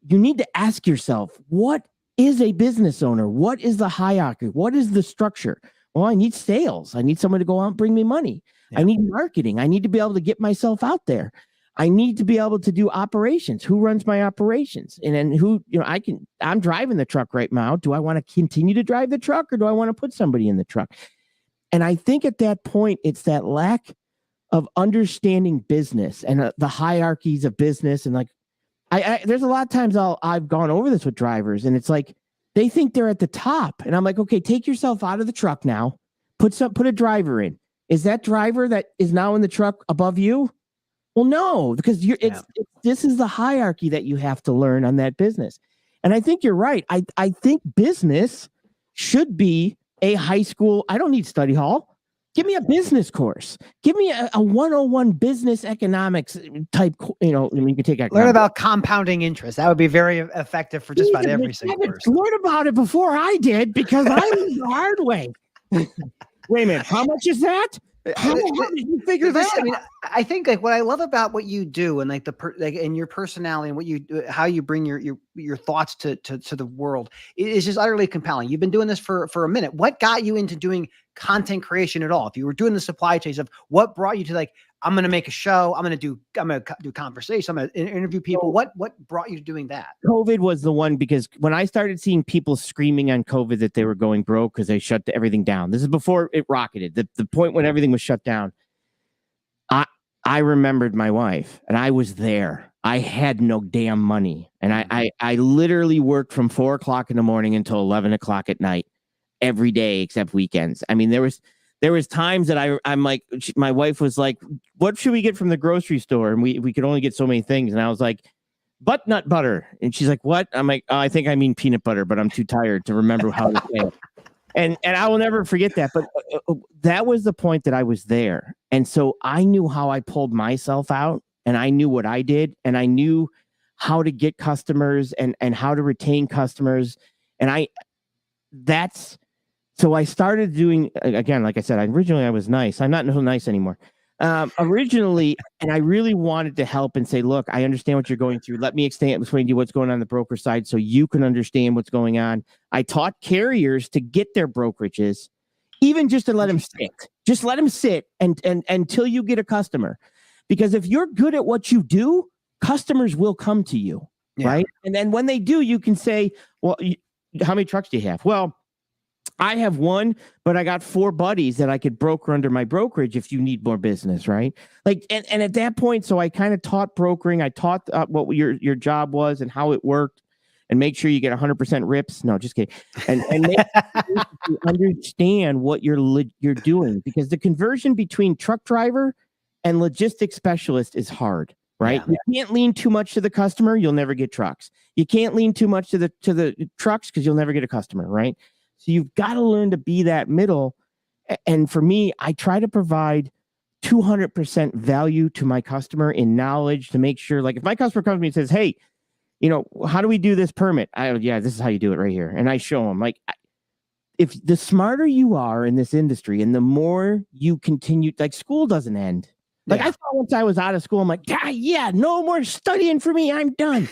You need to ask yourself, what is a business owner? What is the hierarchy? What is the structure? Well, I need sales. I need someone to go out and bring me money. Yeah. I need marketing. I need to be able to get myself out there. I need to be able to do operations. Who runs my operations? And then who, I'm driving the truck right now. Do I want to continue to drive the truck, or do I want to put somebody in the truck? And I think at that point, it's that lack of understanding business and the hierarchies of business. And like, there's a lot of times I've gone over this with drivers, and it's like, they think they're at the top. And I'm like, okay, take yourself out of the truck now, put a driver in. Is that driver that is now in the truck above you? Well, no, because this is the hierarchy that you have to learn on that business. And I think you're right. I think business should be a high school. I don't need study hall. Give me a business course. Give me a 101 business economics type. You can take learn about compounding interest. That would be very effective for just about every single person. Learn about it before I did, because I was the hard way. Wait a minute. How much is that? How did you figure that out? I mean, I think like what I love about what you do and like and your personality and what you do, how you bring your thoughts to the world is just utterly compelling. You've been doing this for a minute. What got you into doing content creation at all? If you were doing the supply chain stuff, what brought you to like, I'm going to make a show. I'm going to do conversation. I'm going to interview people. What brought you to doing that? COVID was the one, because when I started seeing people screaming on COVID that they were going broke because they shut everything down. This is before it rocketed. The point when everything was shut down. I remembered my wife, and I was there. I had no damn money. And I literally worked from 4:00 in the morning until 11:00 at night every day except weekends. I mean, there was times that I'm like, my wife was like, what should we get from the grocery store? And we could only get so many things. And I was like, butternut butter. And she's like, what? I'm like, oh, I think I mean peanut butter, but I'm too tired to remember how to say it. And I will never forget that. But that was the point that I was there. And so I knew how I pulled myself out, and I knew what I did, and I knew how to get customers and how to retain customers. And so I started doing, again, like I said, originally I was nice. I'm not so nice anymore. Originally, and I really wanted to help and say, look, I understand what you're going through. Let me explain to you what's going on the broker side so you can understand what's going on. I taught carriers to get their brokerages, even just to let them sit. Just let them sit and until you get a customer. Because if you're good at what you do, customers will come to you, right? And then when they do, you can say, well, how many trucks do you have? Well, I have one, but I got 4 buddies that I could broker under my brokerage if you need more business, right? Like, and at that point, so I kind of taught brokering. I taught what your job was and how it worked, and make sure you get 100% rips. No, just kidding. And make sure you understand what you're doing, because the conversion between truck driver and logistics specialist is hard, right? You can't lean too much to the customer, you'll never get trucks. You can't lean too much to the trucks because you'll never get a customer, right? So you've got to learn to be that middle. And for me, I try to provide 200% value to my customer in knowledge to make sure, like, if my customer comes to me and says, hey, how do we do this permit? This is how you do it right here. And I show them, like, if the smarter you are in this industry and the more you continue, like, school doesn't end. Like, I thought once I was out of school, I'm like, no more studying for me. I'm done.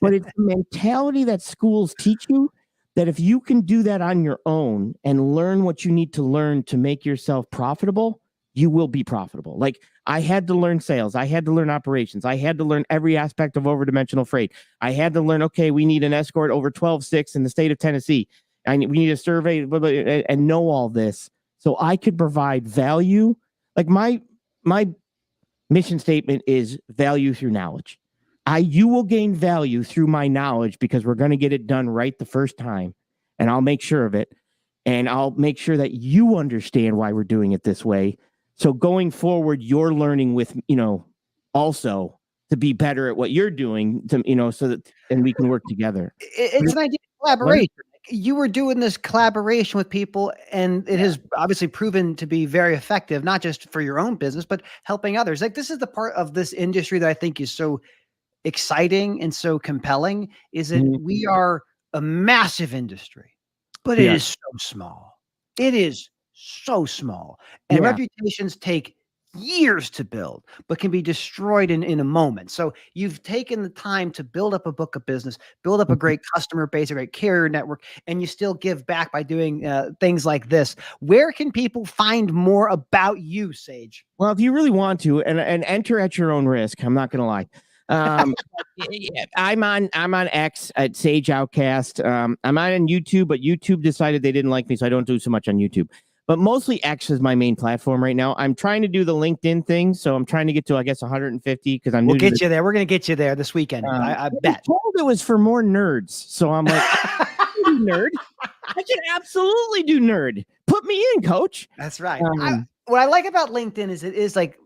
But it's the mentality that schools teach you, that if you can do that on your own and learn what you need to learn to make yourself profitable, you will be profitable. Like, I had to learn sales. I had to learn operations. I had to learn every aspect of overdimensional freight. I had to learn, okay, we need an escort over 12.6 in the state of Tennessee. We need a survey, and know all this so I could provide value. Like, my mission statement is value through knowledge. You will gain value through my knowledge because we're going to get it done right the first time, and I'll make sure of it. And I'll make sure that you understand why we're doing it this way. So going forward, you're learning with, also to be better at what you're doing, so that, and we can work together. It's an idea of collaboration. You were doing this collaboration with people, and it has obviously proven to be very effective, not just for your own business, but helping others. Like, this is the part of this industry that I think is so exciting and so compelling, is that we are a massive industry, but it is so small. It is so small. And reputations take years to build, but can be destroyed in a moment. So you've taken the time to build up a book of business, build up a great customer base, a great carrier network, and you still give back by doing things like this. Where can people find more about you, Sage? Well, if you really want to, and enter at your own risk, I'm not going to lie. I'm on X at Sage Outcast. I'm on YouTube, but YouTube decided they didn't like me, so I don't do so much on YouTube. But mostly X is my main platform right now. I'm trying to do the LinkedIn thing, so I'm trying to get to, I guess, 150 because I'm. We'll get you there. We're going to get you there this weekend. I bet. I told it was for more nerds, so I'm like, I can do nerd. I can absolutely do nerd. Put me in, coach. That's right. What I like about LinkedIn is it is like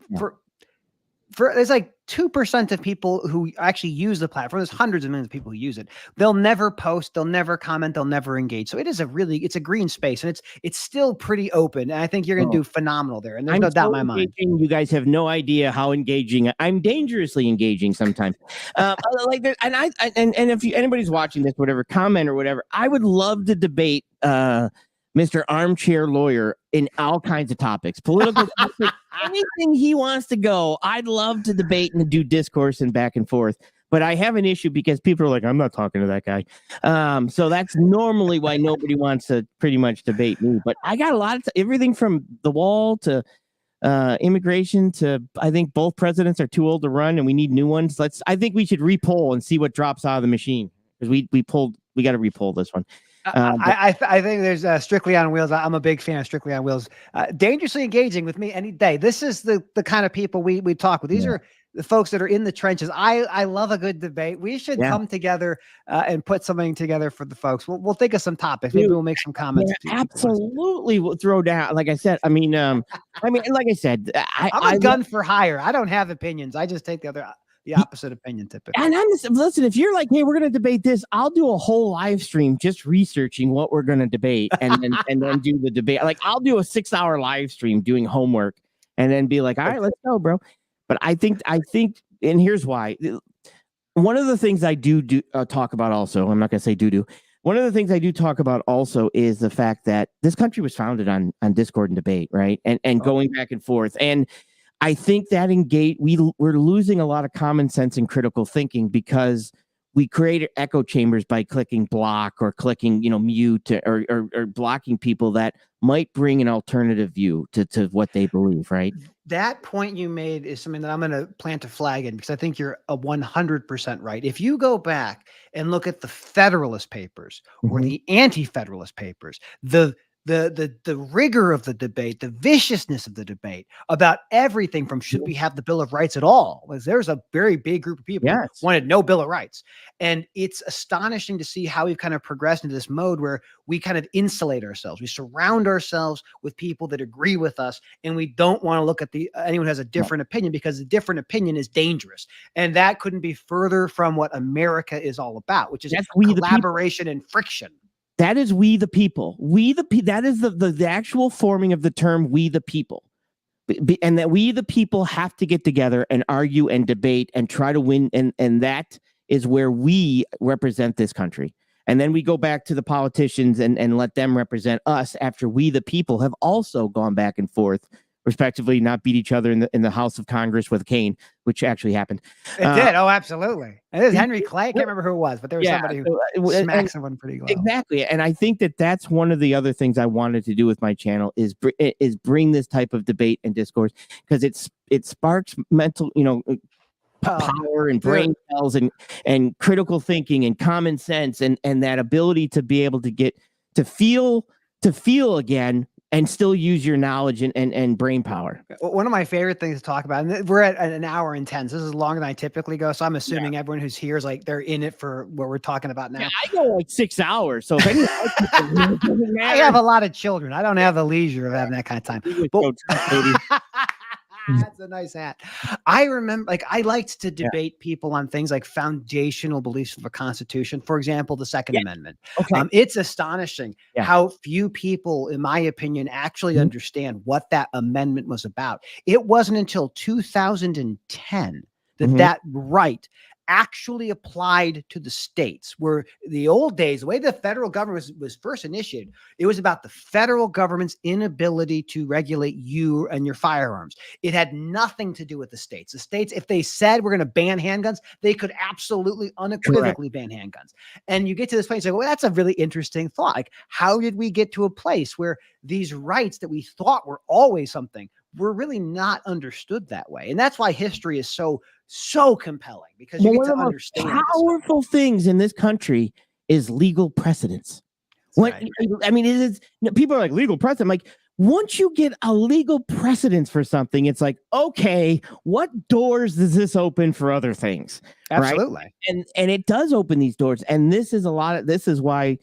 there's like 2% of people who actually use the platform. There's hundreds of millions of people who use it. They'll never post, they'll never comment, they'll never engage. So it's a green space, and it's still pretty open. And I think you're going to do phenomenal there. And there's no doubt in my mind. You guys have no idea how engaging. I'm dangerously engaging sometimes. And if anybody's watching this, whatever, comment or whatever, I would love to debate Mr. Armchair Lawyer in all kinds of topics, political, anything he wants to go. I'd love to debate and do discourse and back and forth. But I have an issue because people are like, I'm not talking to that guy. So that's normally why nobody wants to pretty much debate me. But I got a lot of everything from the wall to immigration to, I think both presidents are too old to run and we need new ones. I think we should repoll and see what drops out of the machine, because we got to repoll this one. I think there's Strictly on Wheels. I'm a big fan of Strictly on Wheels. Dangerously engaging with me any day. This is the kind of people we talk with. These are the folks that are in the trenches. I love a good debate. We should come together and put something together for the folks. We'll think of some topics. Maybe we'll make some comments. Absolutely, we'll throw down. Like I said, like I said, I'm a gun for hire. I don't have opinions. I just take the opposite opinion typically. And listen, if you're like, hey, we're going to debate this, I'll do a whole live stream just researching what we're going to debate and then do the debate. Like, I'll do a 6-hour live stream doing homework and then be like, all right, let's go, bro. But I think, and here's why. One of the things I do talk about also, I'm not going to say do. One of the things I do talk about also is the fact that this country was founded on discord and debate, right? And going back and forth. And I think that we're losing a lot of common sense and critical thinking because we create echo chambers by clicking block or clicking, mute or blocking people that might bring an alternative view to what they believe, right? That point you made is something that I'm going to plant a flag in, because I think you're 100% right. If you go back and look at the Federalist Papers or the Anti-Federalist Papers, the rigor of the debate, the viciousness of the debate about everything from should we have the Bill of Rights at all? There's a very big group of people who wanted no Bill of Rights. And it's astonishing to see how we've kind of progressed into this mode where we kind of insulate ourselves. We surround ourselves with people that agree with us, and we don't want to look at anyone who has a different opinion, because a different opinion is dangerous. And that couldn't be further from what America is all about, which is collaboration and friction. That is we the people. That is the actual forming of the term we the people. And that we the people have to get together and argue and debate and try to win. And that is where we represent this country. And then we go back to the politicians and let them represent us after we the people have also gone back and forth, respectively, not beat each other in the House of Congress with a cane, which actually happened. It did. Oh, absolutely. It is Henry Clay. I can't remember who it was, but there was somebody who smacked someone pretty low. Exactly. And I think that's one of the other things I wanted to do with my channel is bring this type of debate and discourse, because it sparks mental, power and brain cells and critical thinking and common sense and that ability to be able to get to feel again and still use your knowledge and brain power. One of my favorite things to talk about, and we're at an hour and 10. So this is longer than I typically go. So I'm assuming everyone who's here is like, they're in it for what we're talking about now. Yeah, I go like 6 hours. So if anyone I have a lot of children. I don't have the leisure of having that kind of time. That's a nice hat. I remember, I liked to debate people on things like foundational beliefs of a constitution. For example, the Second Amendment. Okay. It's astonishing how few people, in my opinion, actually understand what that amendment was about. It wasn't until 2010 that right actually applied to the states, where the old days, the way the federal government was first initiated, it was about the federal government's inability to regulate you and your firearms. It had nothing to do with the states. The states, if they said we're going to ban handguns, they could absolutely unequivocally ban handguns. And you get to this place, like, well, that's a really interesting thought. Like, how did we get to a place where these rights that we thought were always something were really not understood that way? And that's why history is so compelling, because you get to understand. One of the powerful things in this country is legal precedence. I mean, people are like, legal precedent. I'm like, once you get a legal precedence for something, it's like, okay, what doors does this open for other things? Absolutely. Right? And it does open these doors. And this is why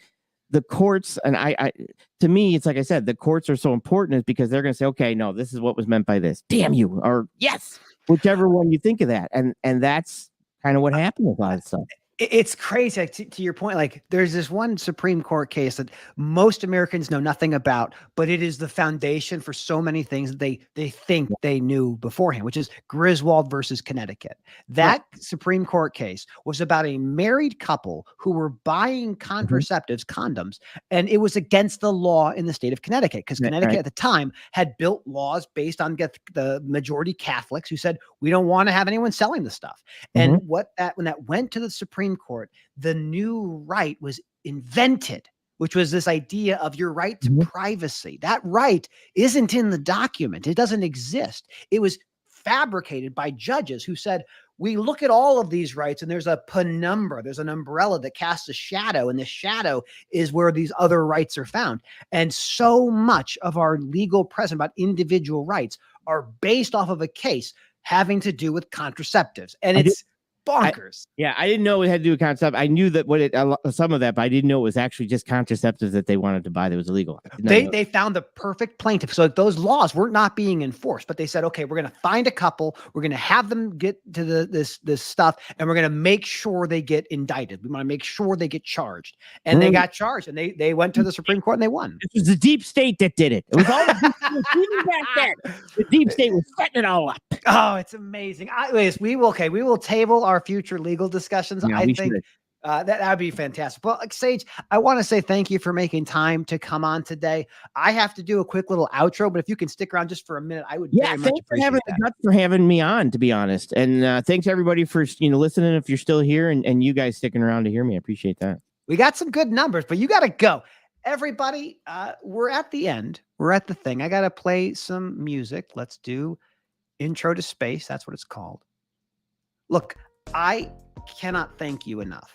the courts, and to me, it's like I said, the courts are so important, is because they're going to say, okay, no, this is what was meant by this. Damn you. Or yes, whichever one you think of that. And that's kind of what happened with a lot of stuff. It's crazy. To your point, like, there's this one Supreme Court case that most Americans know nothing about, but it is the foundation for so many things that they think they knew beforehand, which is Griswold versus Connecticut. That Supreme Court case was about a married couple who were buying contraceptives, condoms, and it was against the law in the state of Connecticut, because Connecticut at the time had built laws based on the majority Catholics who said, we don't want to have anyone selling the stuff. And when that went to the Supreme Court, the new right was invented, which was this idea of your right to privacy. That right isn't in the document. It doesn't exist. It was fabricated by judges who said, we look at all of these rights and there's a penumbra, there's an umbrella that casts a shadow, and the shadow is where these other rights are found. And so much of our legal precedent about individual rights are based off of a case having to do with contraceptives. And it's bonkers. I didn't know it had to do with contraceptives. I knew that some of that, but I didn't know it was actually just contraceptives that they wanted to buy that was illegal. They found the perfect plaintiff. So those laws were not being enforced, but they said, okay, we're going to find a couple, we're going to have them get to this stuff, and we're going to make sure they get indicted. We want to make sure they get charged. And they got charged, and they went to the Supreme Court and they won. It was the deep state that did it. It was all even back then. The deep state was setting it all up. Oh, it's amazing. We will table our future legal discussions. Yeah, That would be fantastic. Well, like, Sage, I want to say thank you for making time to come on today. I have to do a quick little outro, but if you can stick around just for a minute, I would Yeah, very much thanks for having appreciate the that. guts for having me on, to be honest. And thanks everybody for listening. If you're still here and you guys sticking around to hear me, I appreciate that. We got some good numbers, but you got to go. Everybody, we're at the end. We're at the thing. I got to play some music. Let's do Intro to Space. That's what it's called. Look, I cannot thank you enough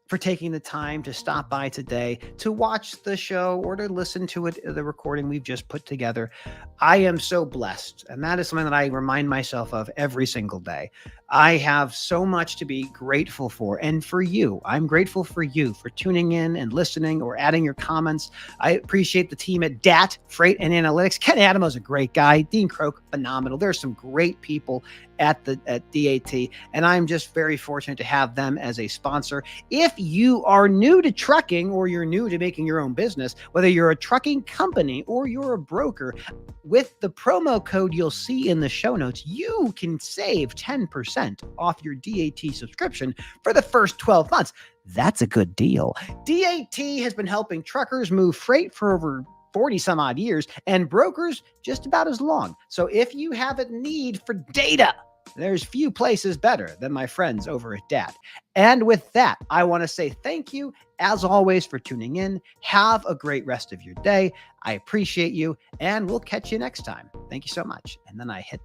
for taking the time to stop by today to watch the show or to listen to it, the recording we've just put together. I am so blessed. And that is something that I remind myself of every single day. I have so much to be grateful for. And for you, I'm grateful for you for tuning in and listening or adding your comments. I appreciate the team at DAT, Freight and Analytics. Ken Adamo a great guy. Dean Croak, phenomenal. There's some great people at DAT. And I'm just very fortunate to have them as a sponsor. If you are new to trucking or you're new to making your own business, whether you're a trucking company or you're a broker, with the promo code you'll see in the show notes, you can save 10% off your DAT subscription for the first 12 months. That's a good deal. DAT has been helping truckers move freight for over 40 some odd years and brokers just about as long. So if you have a need for data, there's few places better than my friends over at DAT. And with that, I want to say thank you, as always, for tuning in. Have a great rest of your day. I appreciate you, and we'll catch you next time. Thank you so much. And then I hit